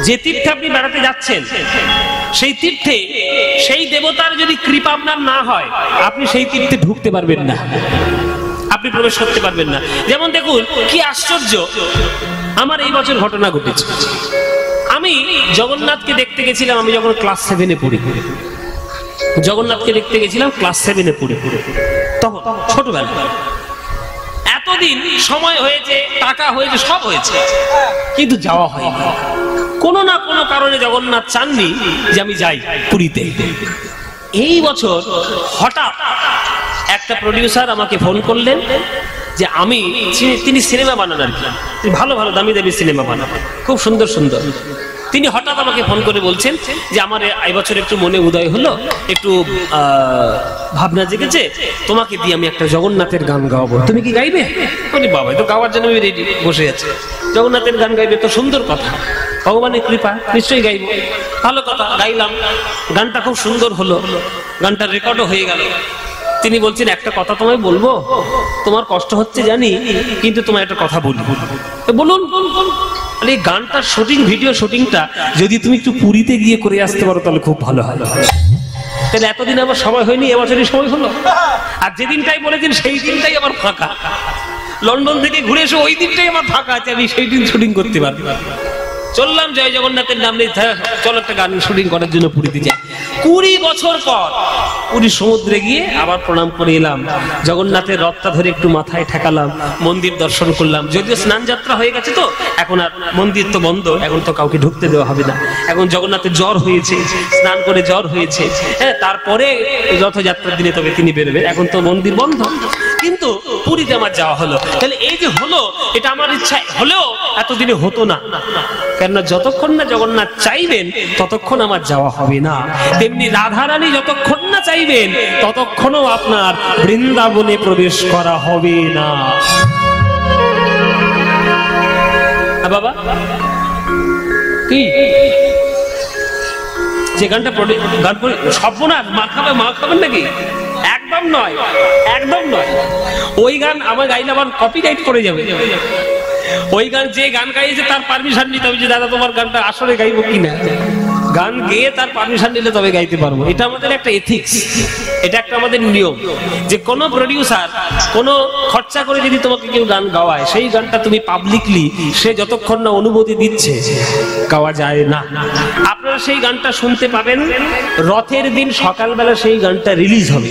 যে তীর্থে আপনি বেড়াতে যাচ্ছেন সেই তীর্থে সেই দেবতার যদি কৃপা আপনার না হয়, আপনি সেই তীর্থে ঢুকতে পারবেন না, আপনি প্রবেশ করতে পারবেন না। যেমন দেখুন কি আশ্চর্য, আমার এই বছর ঘটনা ঘটেছে। আমি জগন্নাথকে দেখতে গেছিলাম, আমি যখন ক্লাস 7-এ পড়ি। জগন্নাথকে দেখতে গেছিলাম ক্লাস 7-এ পড়ে, তখন ছোটবেলা। এতদিন সময় হয়েছে, টাকা হয়েছে, সব হয়েছে, কিন্তু যাওয়া হয়নি। কোনো না কোনো কারণে জগন্নাথ চাননি যে আমি যাই পুরীতে। এই বছর হঠাৎ একটা প্রডিউসার আমাকে ফোন করলেন যে আমি, তিনি সিনেমা বানান আর কি, ভালো ভালো দামি দামি সিনেমা বানান, খুব সুন্দর সুন্দর। তিনি হঠাৎ আমাকে ফোন করে বলছেন যে আমার এই বছর একটু মনে উদয় হলো, একটু ভাবনা জেগেছে, তোমাকে দিয়ে আমি একটা জগন্নাথের গান গাওয়াবো, তুমি কি গাইবে? বলি বাবা, তো গাওয়ার জন্য আমি রেডি বসে আছি। জগন্নাথের গান গাইবে তো সুন্দর কথা, ভগবানের কৃপা, নিশ্চয়ই গাইবো। ভালো কথা, গাইলাম। গানটা খুব সুন্দর হলো, গানটা রেকর্ডও হয়ে গেল। তিনি বলছেন একটা কথা তোমায় বলবো, তোমার কষ্ট হচ্ছে জানি, কিন্তু তোমায় একটা কথা বলি। বলুন। এই গানটার শুটিং, ভিডিও শুটিংটা যদি তুমি একটু পুরীতে গিয়ে করে আসতে পারো তাহলে খুব ভালো হয়। তাহলে এতদিন আমার সময় হয়নি, এবছরই সময় হলো। আর যেদিনটাই বলেছেন সেই দিনটাই আমার ফাঁকা। লন্ডন থেকে ঘুরে এসে ওই দিনটাই আমার ফাঁকা আছে, আমি সেই দিন শুটিং করতে পারবো। চললাম জয় জগন্নাথের নাম নিয়ে, চলো একটা গান শুটিং করার জন্য পুরীতে যাই। 20 বছর পর পুরী সমুদ্রে গিয়ে আবার প্রণাম করে এলাম, জগন্নাথের রথটা ধরে একটু মাথায় ঠেকালাম, মন্দির দর্শন করলাম। যদিও স্নান যাত্রা হয়ে গেছে তো এখন আর মন্দির তো বন্ধ, এখন তো কাউকে ঢুকতে দেওয়া হবে না। এখন জগন্নাথের জ্বর হয়েছে, স্নান করে জ্বর হয়েছে, হ্যাঁ, তারপরে রথযাত্রার দিনে তবে তিনি বেরোবেন, এখন তো মন্দির বন্ধ। কিন্তু পুরীতে আমার যাওয়া হলো। তাহলে এই যে হলো, এটা আমার ইচ্ছা হলেও এতদিনে হতো না, কেননা যতক্ষণ না জগন্নাথ চাইবেন ততক্ষণ আমার যাওয়া হবে না। তেমনি রাধারানী যতক্ষণ না চাইবেন ততক্ষণও আপনার বৃন্দাবনে প্রবেশ করা হবে না। বাবা কি যে গানটা গান করে সর্বনাশ, মা খাবেন নাকি? একদম নয়, একদম নয়। ওই গান আমার গাইলে আবার কপিরাইট করে যাবে। ওই গান যে গান গাইছে তার পারমিশন নিতে হবে যে দাদা তোমার গানটা আসলে গাইবো কিনা। গান গেয়ে তার পারমিশন নিলে তবে গাইতে পারবো। এটা আমাদের একটা এথিক্স, এটা একটা আমাদের নিয়ম যে কোনো প্রডিউসার কোনো খরচা করে যদি তোমাকে কেউ গান গাওয়ায়, সেই গানটা তুমি পাবলিকলি সে যতক্ষণ না অনুমতি দিচ্ছে গাওয়া যায় না। আপনারা সেই গানটা শুনতে পাবেন রথের দিন সকালবেলা, সেই গানটা রিলিজ হবে।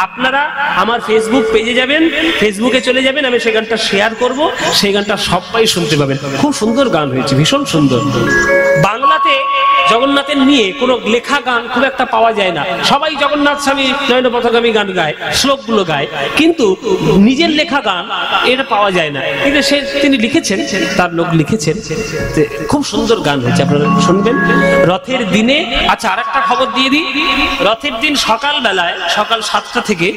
আপনারা আমার ফেসবুক পেজে যাবেন, ফেসবুকে চলে যাবেন, আমি সেই গানটা শেয়ার করব, সেই গানটা সবাই শুনতে পাবেন। খুব সুন্দর গান হয়েছে, ভীষণ সুন্দর। বাংলাতে জগন্নাথের নিয়ে কোনো লেখা গান খুব একটা পাওয়া যায় না। সবাই জগন্নাথ স্বামী নয়ন পথগামী গান গায়, শ্লোকগুলো গায়, কিন্তু নিজের লেখা গান এটা পাওয়া যায় না। কিন্তু তিনি লিখেছেন, তার লোক লিখেছেন, খুব সুন্দর গান হয়েছে, আপনারা শুনবেন রথের দিনে। আচ্ছা, আরেকটা খবর দিয়ে দিই, রথের দিন সকালবেলায়, সকাল 7টা থেকে,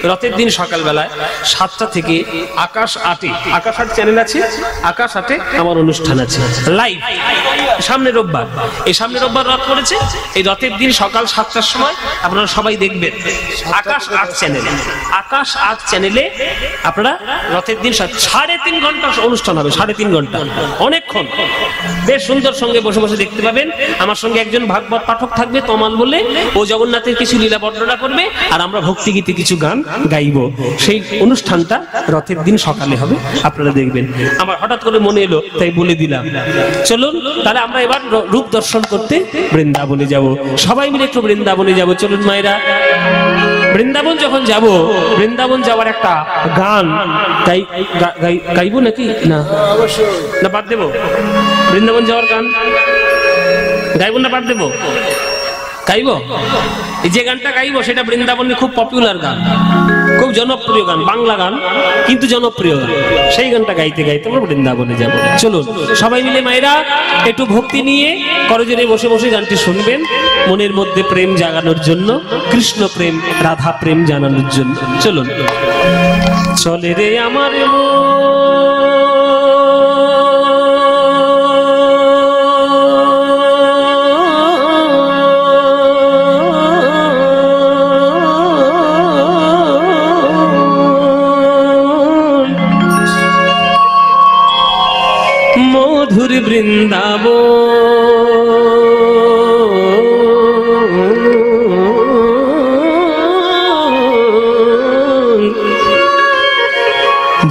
রথের দিন সকালবেলায় 7টা থেকে আকাশ 8-এ, আকাশ 8 চ্যানেল আছে, আকাশ 8-এ আমার অনুষ্ঠান আছে লাইভ। সামনে রোববার, এই সামনে রোববার রথ পড়েছে, এই রথের দিন সকাল 7টার সময় আপনারা সবাই দেখবেন আকাশ 8 চ্যানেলে। আকাশ 8 চ্যানেলে আপনারা রথের দিন 3.5 ঘন্টা অনুষ্ঠান হবে, 3.5 ঘন্টা, অনেকক্ষণ, বেশ সুন্দর সঙ্গে বসে বসে দেখতে পাবেন। আমার সঙ্গে একজন ভাগবত পাঠক থাকবে তমাল বলে, ও জগন্নাথের কিছু লীলা বর্ণনা করবে, আর আমরা ভক্তিগীতে কিছু গান গাইব। সেই অনুষ্ঠানটা রথের দিন সকালে হবে, আপনারা দেখবেন। আমার হঠাৎ করে মনে এলো তাই বলে দিলাম। চলুন তাহলে আমরা এবার রূপ দর্শন করতে বৃন্দাবনে যাব, সবাই মিলে একটু বৃন্দাবনে যাব। চলুন মায়েরা, বৃন্দাবন যখন যাব, বৃন্দাবন যাওয়ার একটা গান গাইবো নাকি না? না বাদ দেবো? বৃন্দাবন যাওয়ার গান গাইবো না বাদ দেবো? গাইবো। যে গানটা গাইবো সেটা বৃন্দাবনে খুব পপুলার গান, খুব জনপ্রিয় গান, বাংলা গান কিন্তু জনপ্রিয় গান। সেই গানটা গাইতে গাইতে আমরা বৃন্দাবনে যাব। চলুন সবাই মিলে মায়েরা একটু ভক্তি নিয়ে করজোরে বসে বসে গানটি শুনবেন, মনের মধ্যে প্রেম জাগানোর জন্য, কৃষ্ণ প্রেম রাধা প্রেম জানানোর জন্য। চলুন। চলে রে আমার মধুর বৃন্দাবন,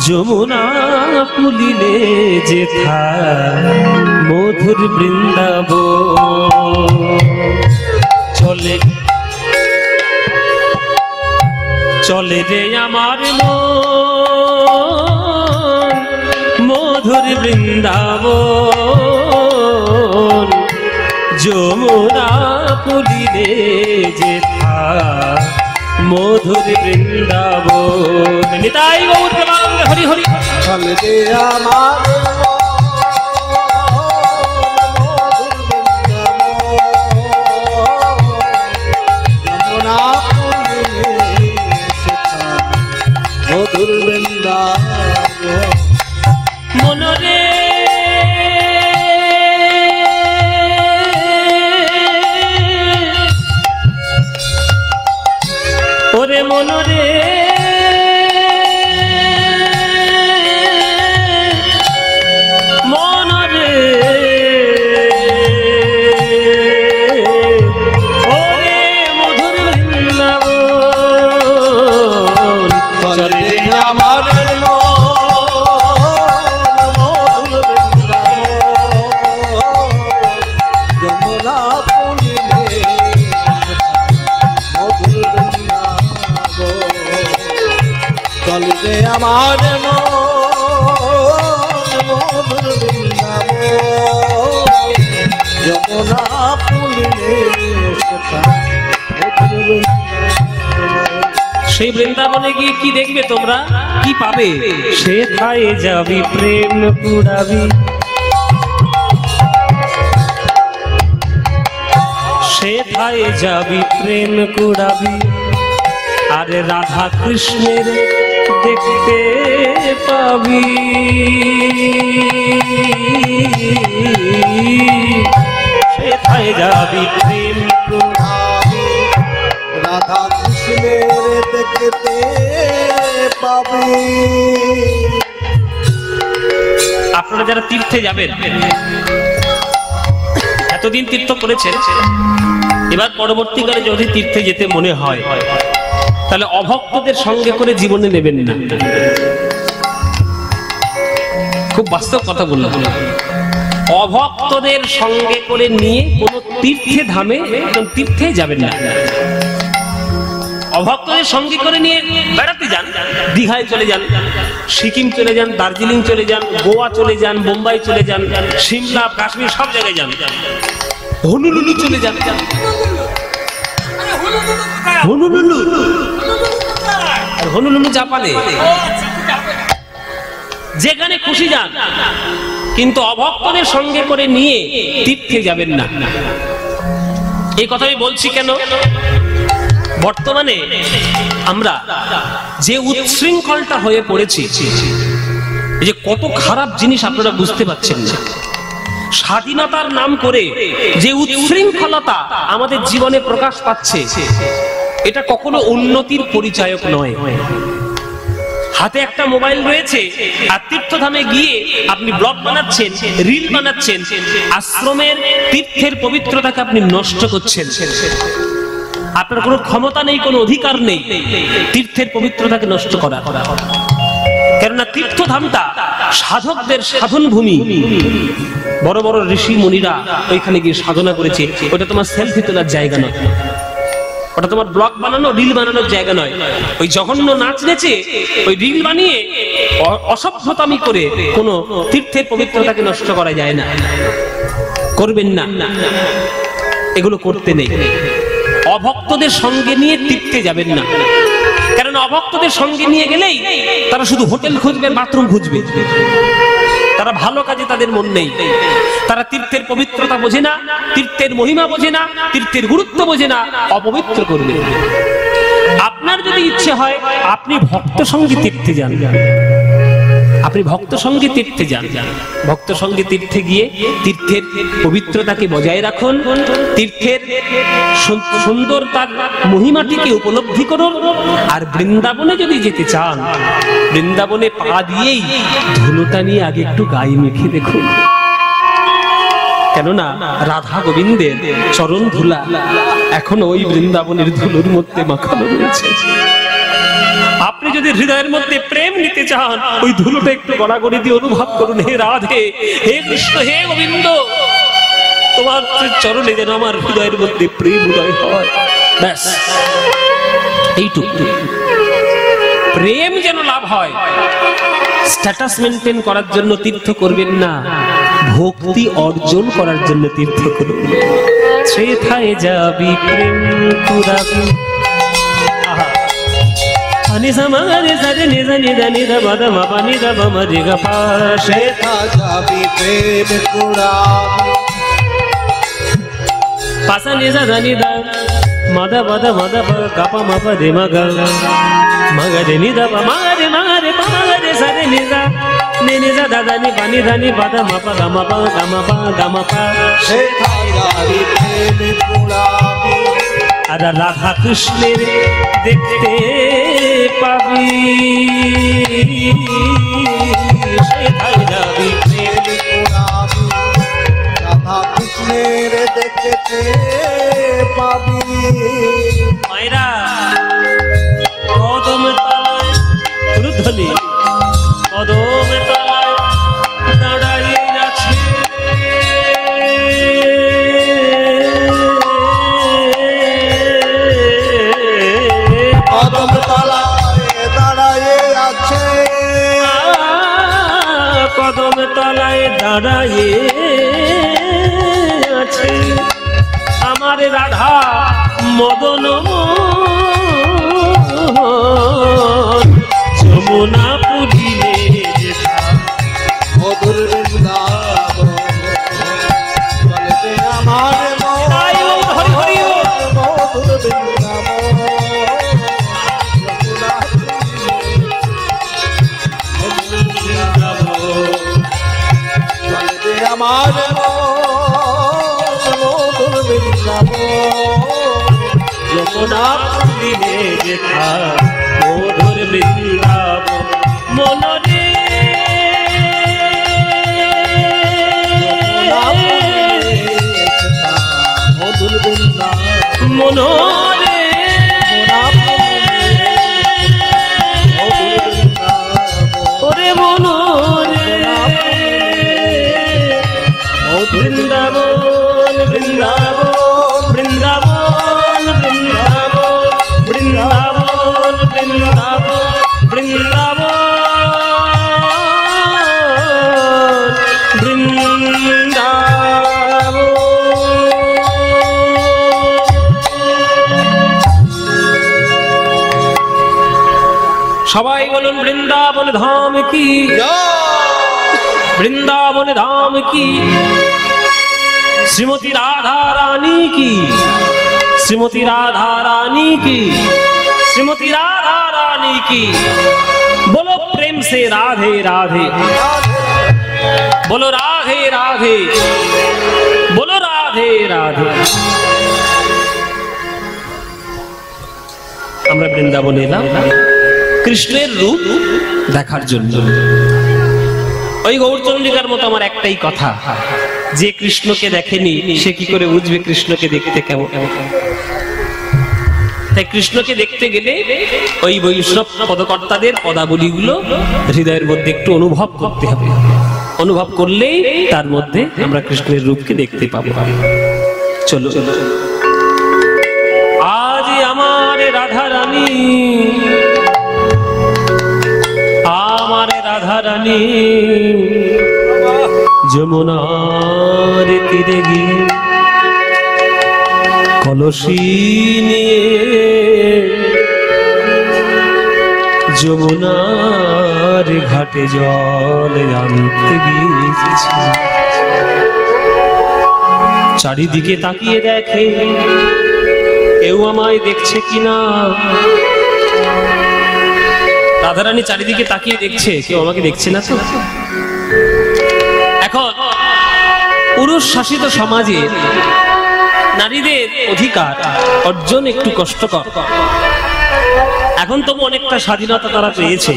যমুনা পুলিলে যেথা মধুর বৃন্দাবন। চলে চলে রে আমার মধুর বৃন্দাবন, যমুনা পুলিলে যেথা মধুর বৃন্দাবন। নিতাই গৌর প্রেমানন্দ হরি হরি। চলে রে আমার মধুর বৃন্দাবন। মনরে ওরে মনরে মনরে ওরে মধুর চলে রে আমার মধুর বৃন্দাবন যমুনা পুলিনে সেই বৃন্দাবনে গিয়ে কি দেখবে তোমরা, কি পাবে? সেথায় যাবি প্রেম কুড়াবি, সেথায় যাবি প্রেম কুড়াবি, আরে রাধা কৃষ্ণের দেখতে পাবি। সেথায় যাবি প্রেম কুড়াবি, রাধা কৃষ্ণের দেখতে পাবি। আপনারা যারা তীর্থে যাবেন, এতদিন তীর্থ করেছেন, এবার পরবর্তীকালে যদি তীর্থে যেতে মনে হয় তাহলে অভক্তদের সঙ্গে করে জীবনে নেবেন না। খুব বাস্তব কথা বললাম। অভক্তদের সঙ্গে করে নিয়ে কোনো তীর্থে ধামে তীর্থে যাবেন না। অভক্তদের সঙ্গে করে নিয়ে বেড়াতে যান, দীঘায় চলে যান, সিকিম চলে যান, দার্জিলিং চলে যান, গোয়া চলে যান, বোম্বাই চলে যান, সিমলা, কাশ্মীর সব জায়গায় যান, হনুলুলু চলে যান। হনুলুলু, আর হনুলুলু জাপানে, যেখানে খুশি যান, কিন্তু অভক্তদের সঙ্গে করে নিয়ে তীর্থে যাবেন না। এই কথা আমি বলছি কেন? বর্তমানে আমরা যে উচ্ছৃঙ্খলটা হয়ে পড়েছি, এই যে কত খারাপ জিনিস আপনারা বুঝতে পারছেন না। স্বাধীনতার নাম করে যে উচ্ছৃঙ্খলতা আমাদের জীবনে প্রকাশ পাচ্ছে, এটা কখনো উন্নতির পরিচায়ক নয়। হাতে একটা মোবাইল রয়েছে আর তীর্থধামে গিয়ে আপনি ব্লগ বানাচ্ছেন, রিল বানাচ্ছেন, আশ্রমের তীর্থের পবিত্রতাকে আপনি নষ্ট করছেন। আপনার কোনো ক্ষমতা নেই, কোনো অধিকার নেই তীর্থের পবিত্রতাকে নষ্ট করা। কেননা তীর্থধামটা সাধকদের সাধন ভূমি। বড় বড় ঋষি মুনিরা ওইখানে গিয়ে সাধনা করেছে। ওটা তোমার সেলফি তোলার জায়গা নয়, ওটা তোমার ব্লগ বানানো, রিল বানানোর জায়গা নয়। ওই জঘন্য নাচ নেচে, ওই রিল বানিয়ে অসভ্যতামি করে কোনো তীর্থের পবিত্রতাকে নষ্ট করা যায় না। করবেন না, এগুলো করতে নেই। অভক্তদের সঙ্গে নিয়ে তীর্থে যাবেন না, কারণ অভক্তদের সঙ্গে নিয়ে গেলেই তারা শুধু হোটেল খুঁজবে, বাথরুম খুঁজবে। তারা ভালো কাজে তাদের মন নেই। তারা তীর্থের পবিত্রতা বোঝে না, তীর্থের মহিমা বোঝে না, তীর্থের গুরুত্ব বোঝে না, অপবিত্র করবে। আপনার যদি ইচ্ছে হয় আপনি ভক্ত সঙ্গে তীর্থে যান, আপনি ভক্ত সঙ্গে তীর্থে যান। ভক্ত সঙ্গে তীর্থে গিয়ে তীর্থের পবিত্রতাকে বজায় রাখুন, তীর্থের সুন্দরতার মহিমাটিকে উপলব্ধি করুন। আর বৃন্দাবনে যদি যেতে চান, বৃন্দাবনে পা দিয়েই ধুলোটা নিয়ে আগে একটু গায়ে মেখে দেখুন। কেননা রাধা গোবিন্দের চরণ ধুলা এখনো ওই বৃন্দাবনের ধুলোর মধ্যে মাখানো রয়েছে। আপনি যদি হৃদয়ের মধ্যে প্রেম নিতে চান, ওই ধুলোটা একটু গড়াগড়ি দিয়ে অনুভব করুন। হে রাধে, হে কৃষ্ণ, হে গোবিন্দ, তোমার চরণে যেন আমার হৃদয়ের মধ্যে প্রেম উদয় হয়। ব্যাস এইটুকু, প্রেম যেন লাভ হয়। স্ট্যাটাস মেনটেন করার জন্য তীর্থ করবেন না, ভক্তি অর্জন করার জন্য তীর্থ করুন। সেথায় যাবি প্রেম কুড়াবি। নিজামারে সারে নিজা নিদা নিদা বাদা মাপা নিদা বামা রেগা পা। সেথায় যাবি প্রেম কুড়াবি, পাসা নিজা দা নিদা মাদা বাদা মাদা পা গাপা মাপা রে মাগা মাগা রে নিদা পা মাগা রে পা মাগা রে সারে নিজা নে নিজা দাদা নি বানি ধানি বাদা মাপা গামা পা গামা পা গামা পা। সেথায় যাবি প্রেম কুড়াবি, আর রাধা কৃষ্ণের দেখতে পাবি। সেথায় যাবি প্রেম কুড়াবি, রাধা কৃষ্ণের দেখতে পাবি। মায়েরা কদম তলায় ধ্বনি, কদম তলায় দাঁড়াইয়ে আছে কদম তলায় দাঁড়াইয়ে দাঁড়ায়ে আছে আমার রাধা মদন যমুনা পুরিলে মধুর বৃন্দাবন চলবে আমার মধুর বৃন্দাবন চলবে আমার মধুর বৃন্দাবন যমুনা পুরিলে যেথা মধুর বৃন্দাবন মনরে মধুর বৃন্দাবন মনরে ওরে মনরে বৃন্দাবন বৃন্দাবন বৃন্দাবন বৃন্দাবন বৃন্দাবন বৃন্দাবন বৃন্দাবন সবাই বলুন বৃন্দাবন ধাম কি বৃন্দাবন ধাম কি শ্রীমতী রাধা রানী কি শ্রীমতী রাধা রানী কি श्रीमती राधा रानी की। बोलो प्रेम से राधे राधे, बोलो राधे राधे, बोलो राधे राधे। আমরা বৃন্দাবনে এলাম কৃষ্ণের রূপ দেখার জন্য। ওই গৌরচন্দ্রিকার মতো আমার একটাই কথা, যে কৃষ্ণকে দেখেনি সে কি করে বুঝবে কৃষ্ণকে দেখতে কেমন। তাই কৃষ্ণকে দেখতে গেলে ওই বৈষ্ণব পদকর্তাদের পদাবলীগুলো হৃদয়ের মধ্যে একটু অনুভব করতে হবে। অনুভব করলেই তার মধ্যে আমরা কৃষ্ণের রূপকে দেখতে পাবো। চলো আজ আমার রাধা রানী, আমার রাধা রানী যমুনার তীরে গিয়ে কলসি নিয়ে যমুনার ঘাটে জল আনতে গিয়েছি। চারিদিকে তাকিয়ে দেখে কেউ আমায় দেখছে কিনা। রাধারানী চারিদিকে তাকিয়ে দেখছে, কেউ আমাকে দেখছে না তো। এখন পুরুষ শাসিত সমাজে নারীদের অধিকার অর্জন একটু কষ্টকর। এখন তবু অনেকটা স্বাধীনতা তারা পেয়েছে।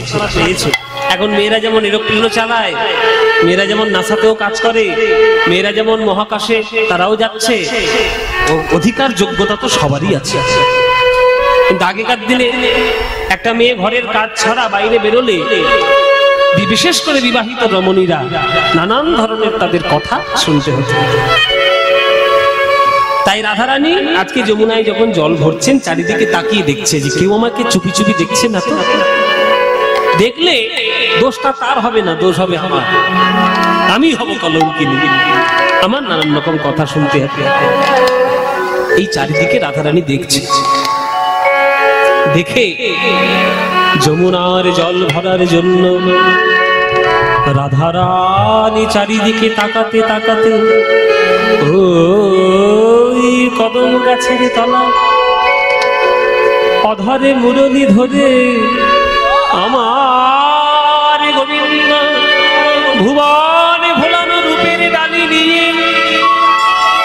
এখন মেয়েরা যেমন এরোপ্লেন চালায়, মেয়েরা যেমন নাসাতেও কাজ করে, মেয়েরা যেমন মহাকাশে তারাও যাচ্ছে। অধিকার যোগ্যতা তো সবারই আছে। কিন্তু আগেকার দিনে একটা মেয়ে ঘরের কাজ ছাড়া বাইরে বেরোলে বিশেষ করে বিবাহিত রমণীরা নানান ধরনের তাদের কথা শুনতে হতো। তাই রাধারানী আজকে যমুনায় যখন জল ভরছেন চারিদিকে তাকিয়ে দেখছে যে কেউ আমাকে চুপি চুপি দেখছে না তো। দেখলে দোষটা তার হবে না, দোষ হবে আমার। আমি হব কলঙ্কিনী, আমার নানান রকম কথা শুনতে হবে। এই চারিদিকে রাধারানী দেখছে। দেখে যমুনার জল ভরার জন্য রাধারানী চারিদিকে তাকাতে তাকাতে ওই কদম গাছের তলা অধরে মুরলি ধরে আমার গোবিন্দ ভুবনে ভোলানো রূপের ডালি নিয়ে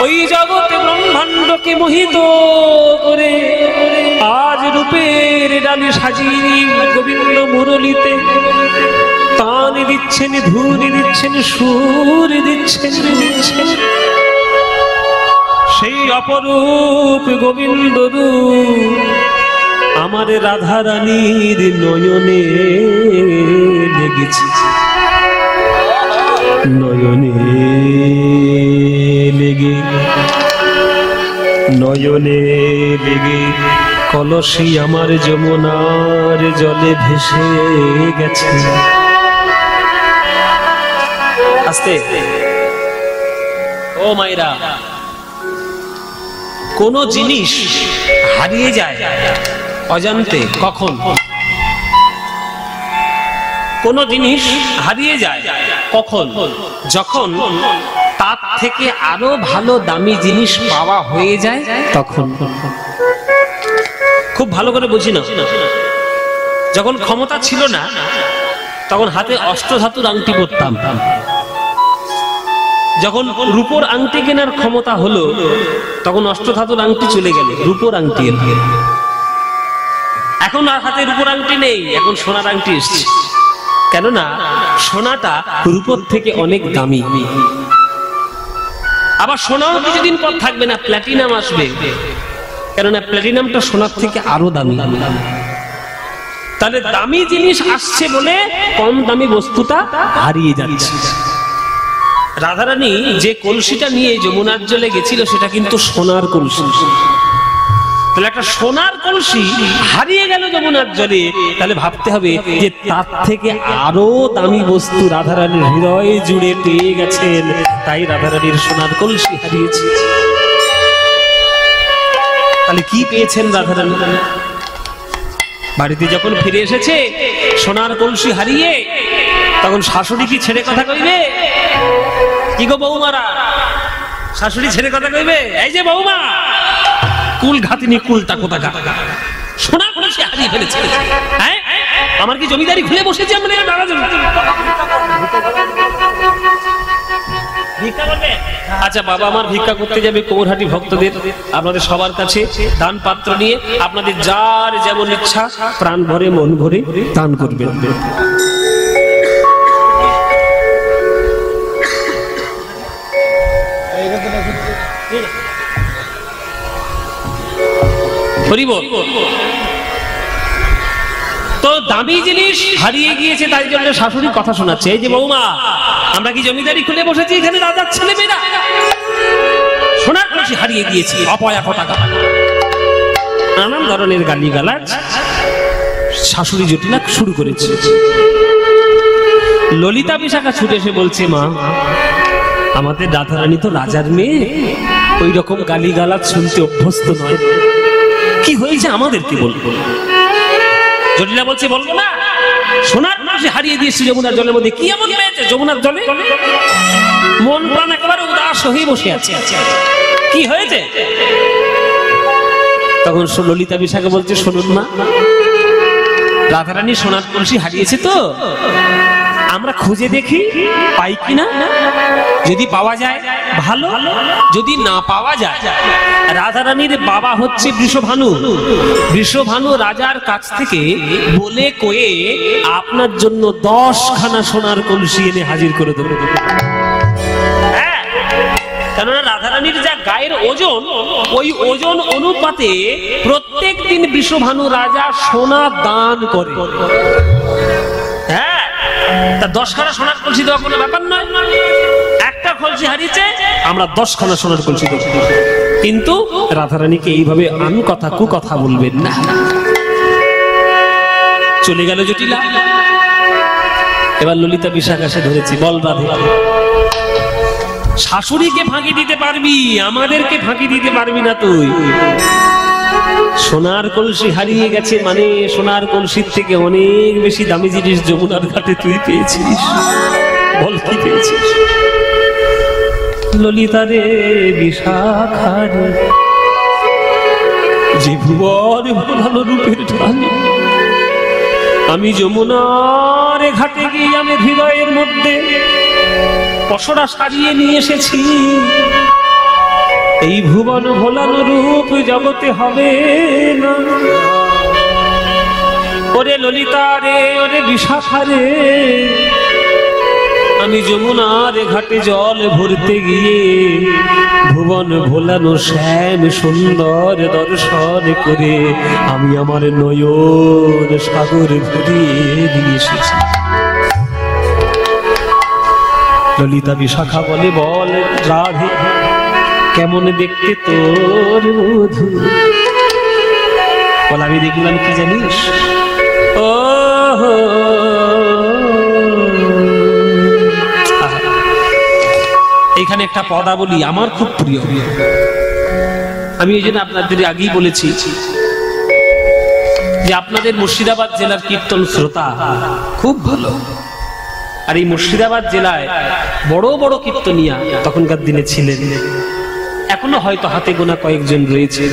ওই জগতে ব্রহ্মাণ্ডকে মোহিত করে আজ রূপের ডালি সাজিয়ে গোবিন্দ মুরলিতে তান দিচ্ছেন, ধুরি দিচ্ছেন, সুর দিচ্ছেন। সেই অপরূপ গোবিন্দ রূপ আমার রাধা রানীর নয়নে লেগেছে, নয়নে লেগে, নয়নে লেগে কলসি আমার যমুনার জলে ভেসে গেছে। আস্তে। ও মায়েরা, কোন জিনিস হারিয়ে যায় অজান্তে কখন? কোন জিনিস হারিয়ে যায় কখন? যখন তার থেকে আরো ভালো দামি জিনিস পাওয়া হয়ে যায় তখন। খুব ভালো করে বুঝি না, যখন ক্ষমতা ছিল না তখন হাতে অষ্টধাতুর আংটি পরতাম, যখন রূপোর আংটি কেনার ক্ষমতা হলো তখন অষ্টধাতুর আংটি চলে গেল, রূপোর আংটি এলো। এখন আর হাতে রূপোর আংটি নেই, এখন সোনার আংটি এসছে। কেননা সোনাটা রূপোর থেকে অনেক দামি। আবার সোনাও কিছুদিন পর থাকবে না, প্ল্যাটিনাম আসবে, কেননা প্ল্যাটিনামটা সোনার থেকে আরো দামি। তাহলে দামি জিনিস আসছে বলে কম দামি বস্তুটা হারিয়ে যাচ্ছে। রাধারানী যে কলসিটা নিয়ে যমুনার জলে গেছিল সেটা কিন্তু সোনার কলসি। তাহলে একটা সোনার কলসি হারিয়ে গেল যমুনার জলে, তাহলে ভাবতে হবে যে তার থেকে আরো দামি বস্তু রাধারানীর হৃদয়ে জুড়ে পেয়ে গেছেন, তাই রাধারানীর সোনার কলসি হারিয়েছে। তাহলে কি পেয়েছেন রাধারানী? বাড়িতে যখন ফিরে এসেছে সোনার কলসি হারিয়ে, তখন শাশুড়ি কি ছেড়ে কথা কইবে? কি গো বৌমারা, শাশুড়ি ছেড়ে কথা কইবে? এই যে বৌমা, কুল ঘাতিনি কুলটা কোথাকার, সোনার কলসি হারিয়ে ফেলেছে। হ্যাঁ, আমার কি জমিদারি খুলে বসেছে? আমরা ভিক্ষা করবে? আচ্ছা, বাবা আমার ভিক্ষা করতে যাবে কোমরহাটি ভক্তদের, আপনাদের সবার কাছে দান পাত্র নিয়ে আপনাদের যার যেমন ইচ্ছা প্রাণ ভরে মন ভরে দান করবেন। তো দামি জিনিস হারিয়ে গিয়েছে, তাই জন্য শাশুড়ি কথা শোনাচ্ছে। এই যে বৌমা, আমরা কি জমিদারি খুলে বসেছি এখানে? রাজার ছেলে মেয়েরা সোনার কলসি হারিয়ে গিয়েছে, অপয়া পতাকা, নানান ধরনের গালিগালাজ শাশুড়ি জটিলা শুরু করেছে। ললিতা বিশাখা ছুটে এসে বলছে, মা, আমাদের রাধারানী তো রাজার মেয়ে, ওই রকম গালিগালাজ শুনতে অভ্যস্ত নয়, কি হয়েছে আমাদের কি বলবো? জটিলা বলছে, বলবো না, সোনার কলসি হারিয়ে দিয়েছি যমুনার জলের মধ্যে। কি এমন পেয়েছে যমুনার জলে? মন প্রাণ একেবারে উদাস হয়ে বসে আছে, কি হয়েছে? তখন ললিতা বিশাখা বলছে, শুনুন মা, রাধারানী সোনার কলসি হারিয়েছে তো আমরা খুঁজে দেখি পাই কিনা, যদি পাওয়া যায় ভালো, যদি না পাওয়া যায়, রাধারানীর বাবা হচ্ছে বৃষভানু, বৃষভানু রাজার কাছ থেকে বলে কয়ে আপনার জন্য 10 খানা সোনার কলসি এনে হাজির করে দেবো। কেননা রাধারানীর যা গায়ের ওজন, ওই ওজন অনুপাতে প্রত্যেক দিন বৃষভানু রাজা সোনা দান করে। হ্যাঁ, তা 10 খানা সোনার কলসি দেওয়া কোনো ব্যাপার নয়। একটা কলসি হারিয়েছে, আমরা 10 খানা সোনার কলসি দেব। কিন্তু রাধারানীকে এইভাবে আন কথা কু কথা বলবেন না। চলে গেল জটিলা। এবার ললিতা বিশাখা সে ধরেছি, বল রাধে, শাশুড়িকে ফাঁকি দিতে পারবি, আমাদেরকে ফাঁকি দিতে পারবি না তুই। সোনার কলসি হারিয়ে গেছে মানে সোনার কলসির থেকে অনেক বেশি দামি জিনিস যমুনার ঘাটে তুই পেয়েছিস। বল কি পেয়েছিস? ললিতা রে বিশাখা রে, যে ভুবন ভোলানো রূপের ঢালে, আমি যমুনার ঘাটে গিয়ে আমি হৃদয়ের মধ্যে পশরা সারিয়ে নিয়ে এসেছি। এই ভুবন ভোলানো রূপ জগতে হবে না। ওরে ললিতা রে, ওরে বিশাখা রে, আমি যমুনার ঘাটে জল ভরতে গিয়ে ভুবন ভোলানো শ্যাম সুন্দর দর্শন করে আমি আমার নয়ন সাগর ভরিয়ে দিয়ে এসেছি। ললিতা বিশাখা বলে, বল রাধে, কেমন দেখতে তোর মধু? বল, আমি দেখলাম কি জানিস? ও এখানে একটা পদাবলী আমার খুব প্রিয়, আমি এই জন্য আপনাদের আগেই বলেছি যে আপনাদের মুর্শিদাবাদ জেলার কীর্তন শ্রোতা খুব ভালো। আর এই মুর্শিদাবাদ জেলায় বড় বড় কীর্তনিয়া তখনকার দিনে ছিলেন, এখনো হয়তো হাতে গোনা কয়েকজন রয়েছে,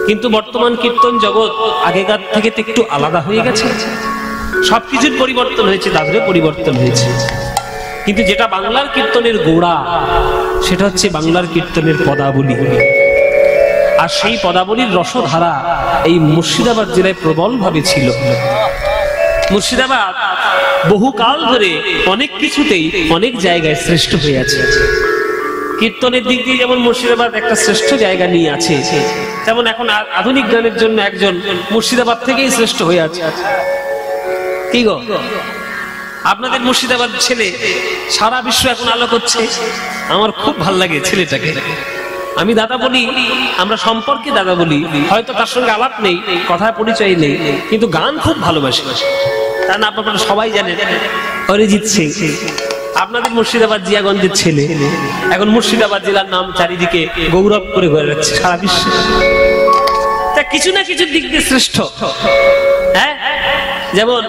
কিন্তু বর্তমান কীর্তন জগৎ আগেকার থেকে একটু আলাদা হয়ে গেছে। সবকিছুর পরিবর্তন হয়েছে, তাদেরও পরিবর্তন হয়েছে, কিন্তু যেটা বাংলার কীর্তনের গোড়া সেটা হচ্ছে বাংলার কীর্তনের পদাবলী। আর সেই পদাবলীর রসধারা এই মুর্শিদাবাদ জেলায় প্রবলভাবে ছিল। মুর্শিদাবাদ বহুকাল ধরে অনেক কিছুতেই অনেক জায়গায় শ্রেষ্ঠ হয়ে আছে। কীর্তনের দিক দিয়ে যেমন মুর্শিদাবাদ একটা শ্রেষ্ঠ জায়গা নিয়ে আছে, তেমন এখন আধুনিক গানের জন্য একজন মুর্শিদাবাদ থেকেই শ্রেষ্ঠ হয়ে আছে। কি গো, আপনাদের মুর্শিদাবাদ ছেলে সারা বিশ্ব এখন আলো করছে, আমার খুব ভাল লাগে ছেলেটাকে। আমি দাদা বলি, আমরা সম্পর্কে দাদা বলি, হয়তো তার সঙ্গে আলাপ নেই, কথা পরিচয় নেই, কিন্তু গান খুব ভালোবাসে। তার না আপনারা সবাই জানেন অরিজিৎ সিং আপনাদের মুর্শিদাবাদ জিয়াগঞ্জের ছেলে, এখন মুর্শিদাবাদ জেলার নাম চারিদিকে গৌরব করে ঘুরে যাচ্ছে সারা বিশ্বে। তা কিছু না কিছু দিক দিয়ে শ্রেষ্ঠ। হ্যাঁ, যেমন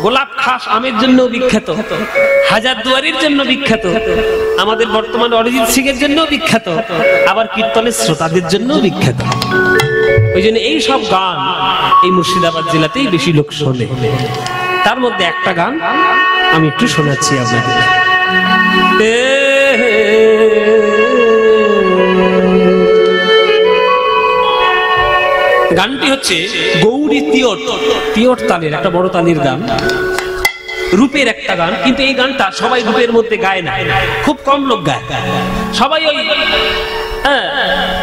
গোলাপ খাস আমের জন্য বিখ্যাত, হাজারদুয়ারির জন্য বিখ্যাত, আমাদের বর্তমানে অরিজিৎ সিং এর জন্য বিখ্যাত, আবার কীর্তনের শ্রোতাদের জন্য বিখ্যাত। ওই জন্য এই সব গান এই মুর্শিদাবাদ জেলাতেই বেশি লোক শোনে। তার মধ্যে একটা গান আমি একটু শোনাচ্ছি আপনাদের। গানটি হচ্ছে গৌরী তিয়ট, তিয়ট তালের একটা বড় তালের গান, রূপের একটা গান, কিন্তু এই গানটা সবাই রূপের মধ্যে গায় না, খুব কম লোক গায়। সবাই ওই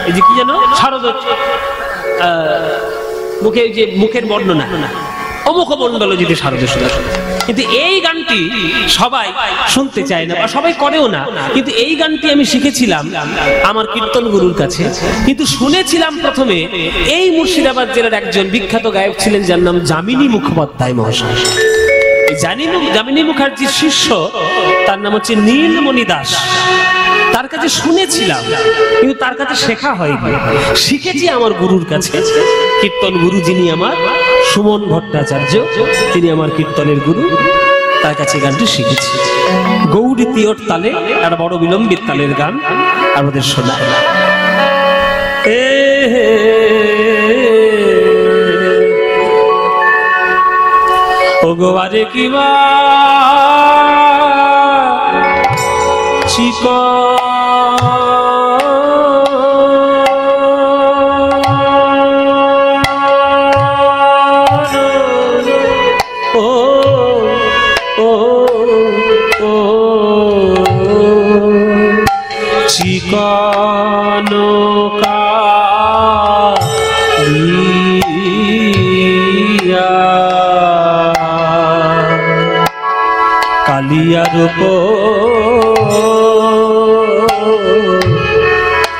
এই যে কি জানো শারদ মুখে যে মুখের বর্ণনা অমুখ মন্ডল যদি শারদ সুদা, কিন্তু এই গানটি সবাই শুনতে চায় না বা সবাই করেও না। কিন্তু এই গানটি আমি শিখেছিলাম আমার কীর্তন গুরুর কাছে, কিন্তু শুনেছিলাম প্রথমে এই মুর্শিদাবাদ জেলার একজন বিখ্যাত গায়ক ছিলেন যার নাম যামিনী মুখোপাধ্যায় মহাশয়। যামিনী মুখার্জির শিষ্য, তার নাম হচ্ছে নীলমণি দাস। তার কাছে শুনেছিলাম, কিন্তু তার কাছে শেখা হয়নি, শিখেছি আমার গুরুর কাছে। কীর্তন গুরু যিনি আমার সুমন ভট্টাচার্য, তিনি আমার কীর্তনের গুরু, তার কাছে গানটি শিখেছি। গৌরী তিয়ট তালে, একটা বড় বিলম্বিত তালের গান আমাদের শোনায়। ও গো আরে কিবা চিকা চিকানো কালিয়ার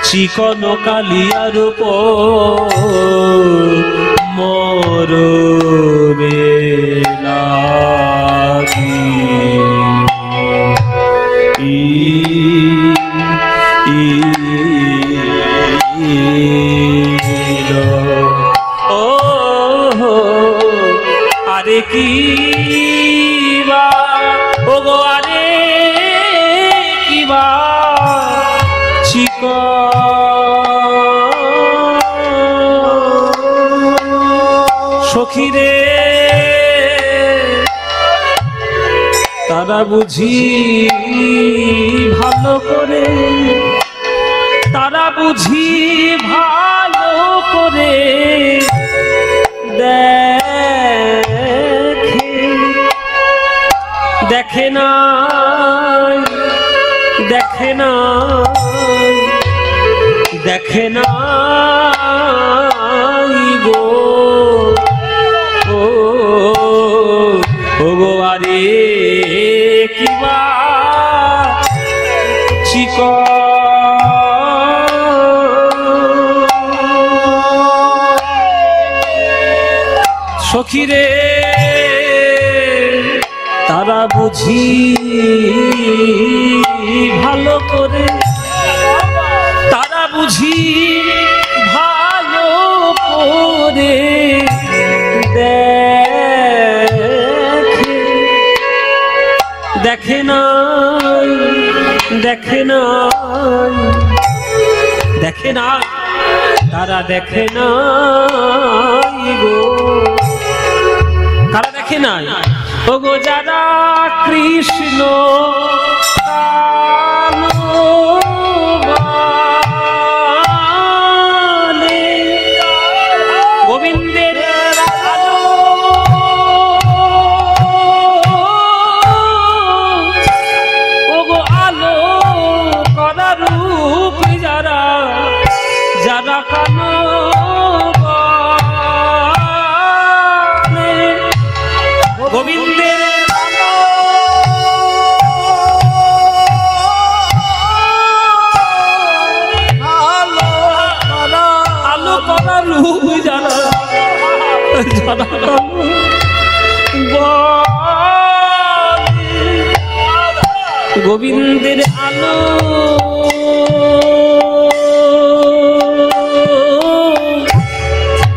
চিকন কালিয়ার মরবে লাগি ও আরে কি ও গো আরে কিবা চিক সখীরে তারা বুঝি ভালো করে, তারা বুঝি ভালো করে দেখে না, দেখে না, দেখে না গো, ও গো আরে কিবা চিক সখীরে তারা বুঝি ভালো করে, তারা বুঝি ভালো করে দেখে নাই, দেখে নাই, দেখে না, তারা দেখে নাই গো। কারা দেখে নাই? ও গো যারা কৃষ্ণ কানবানে, গোবিন্দের আলো, ও গো আলো করা রূপ যারা, যারা কানবানে, গোবিন্দের আলো করা রূপ যারা, যারা গোবিন্দের আলো,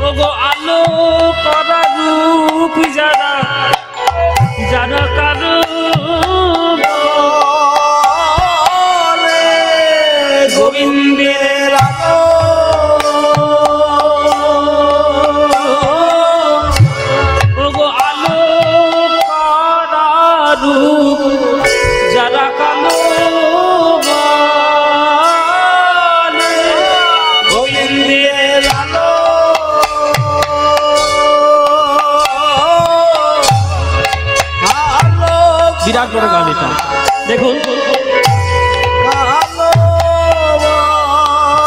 ও গো আলো করা রূপ যারা, যারা কারো গোবিন্দের আলো, ও গো আলো করা রূপ যারা কালো বলে, গোবিন্দের আলো, বিরাট বড় গান এটা। দেখুন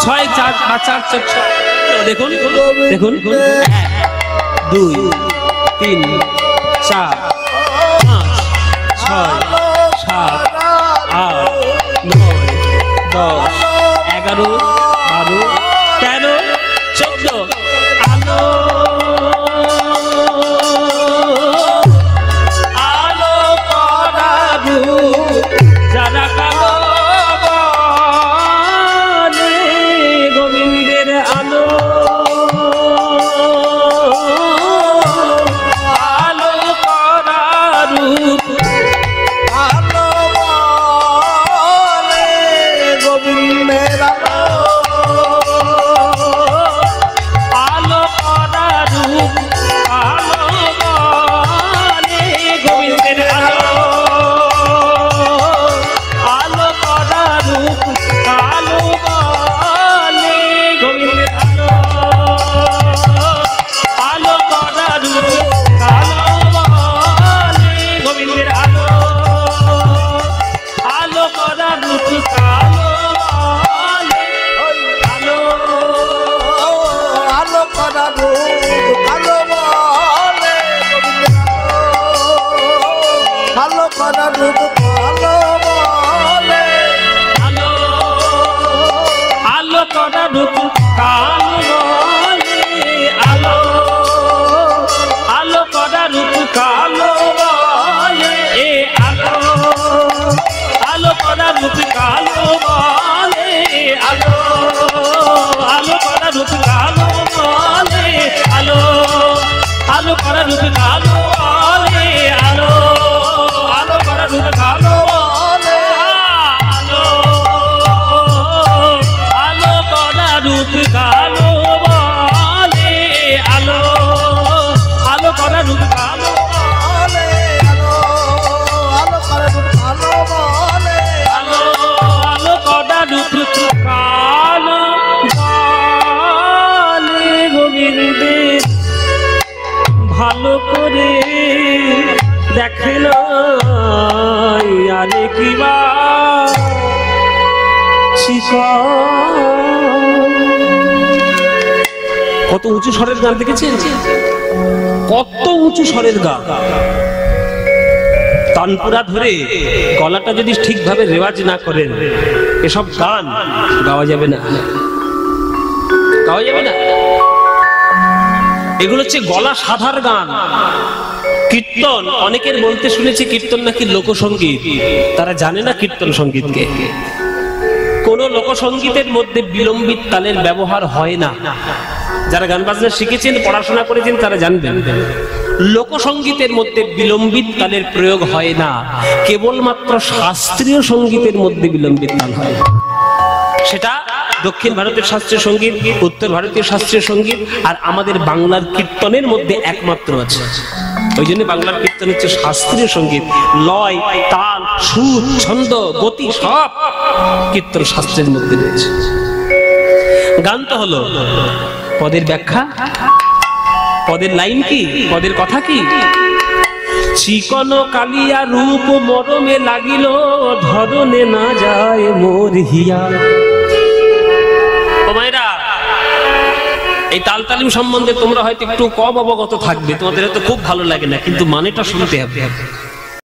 6 4 5 4 দেখুন, দেখুন 1 2 3 4 5 6 7 8 9 10 11 12 13 14 আলো, আলো করা রূপ যারা কালো বলে, গোবিন্দের আলো, আলো করা রূপ, আলো বলে গোবিন্দের আলো, আলো করা রূপ, আলো বলে গোবিন্দের আলো, আলো করা রূপ, আলো বলে গোবিন্দের আলো, আলো করা রূপ, আলো বলে গোবিন্দের আলো, আলো করা রূপ, আলো বলে আলো, আলো করা রূপ আলো বলে গোবিন্দের আলো, আলো করা রূপ আলো বলে, আলো, আলো করা রূপ কালো বলে, আলো, আলো করা রূপ কালো বলে, আলো, আলো করা রূপ কালো বলে, আলো, আলো করা রূপ কালো বলে, আলো, আলো করা রূপ কালো বলে, আলো, আলো করা রূপ কালো বলে, আলো, আলো করা রূপ কালো বলে, আলো, আলো করা রূপ কালো বলে আলো, আলো করা রূপ আলো বলে আলো, আলো করা রূপ কালো বলে গোবিন্দের, ভালো করে দেখে নাই আরে কিবা কত উঁচু স্বরের গান দেখেছেন? কত উঁচু স্বরের গান, তানপুরা ধরে গলাটা যদি ঠিকভাবে রেওয়াজ না করেন এসব গান গাওয়া যাবে না, গাওয়া যাবে না। এগুলো হচ্ছে গলা সাধার গান, কীর্তন অনেকের বলতে শুনেছি কীর্তন নাকি লোকসঙ্গীত, তারা জানে না কীর্তন সঙ্গীতকে। কোন লোকসঙ্গীতের মধ্যে বিলম্বিত তালের ব্যবহার হয় না। যারা গান বাজনা শিখেছেন, পড়াশোনা করেছেন, তারা জানবেন লোকসঙ্গীতের মধ্যে বিলম্বিত তালের প্রয়োগ হয় না, কেবলমাত্র শাস্ত্রীয় সঙ্গীতের মধ্যে বিলম্বিত তাল হয়। সেটা দক্ষিণ ভারতের শাস্ত্রীয় সঙ্গীত, উত্তর ভারতীয় শাস্ত্রীয় সঙ্গীত আর আমাদের বাংলার কীর্তনের মধ্যে একমাত্র আছে। ওই জন্য বাংলার কীর্তন হচ্ছে শাস্ত্রীয় সঙ্গীত। লয়, তাল, সুর, ছন্দ, গতি সব কীর্তন শাস্ত্রের মধ্যে রয়েছে। গান তো হলো, পদের ব্যাখ্যা, পদের লাইন কি, পদের কথা কি? চিকন কালিয়া রূপ মরমে লাগিল, ধরনে না যায় মোর হিয়া। ও মায়েরা, এই তাল তালিম সম্বন্ধে তোমরা হয়তো একটু কম অবগত থাকবে, তোমাদের হয়তো খুব ভালো লাগে না, কিন্তু মানেটা শুনতে হবে।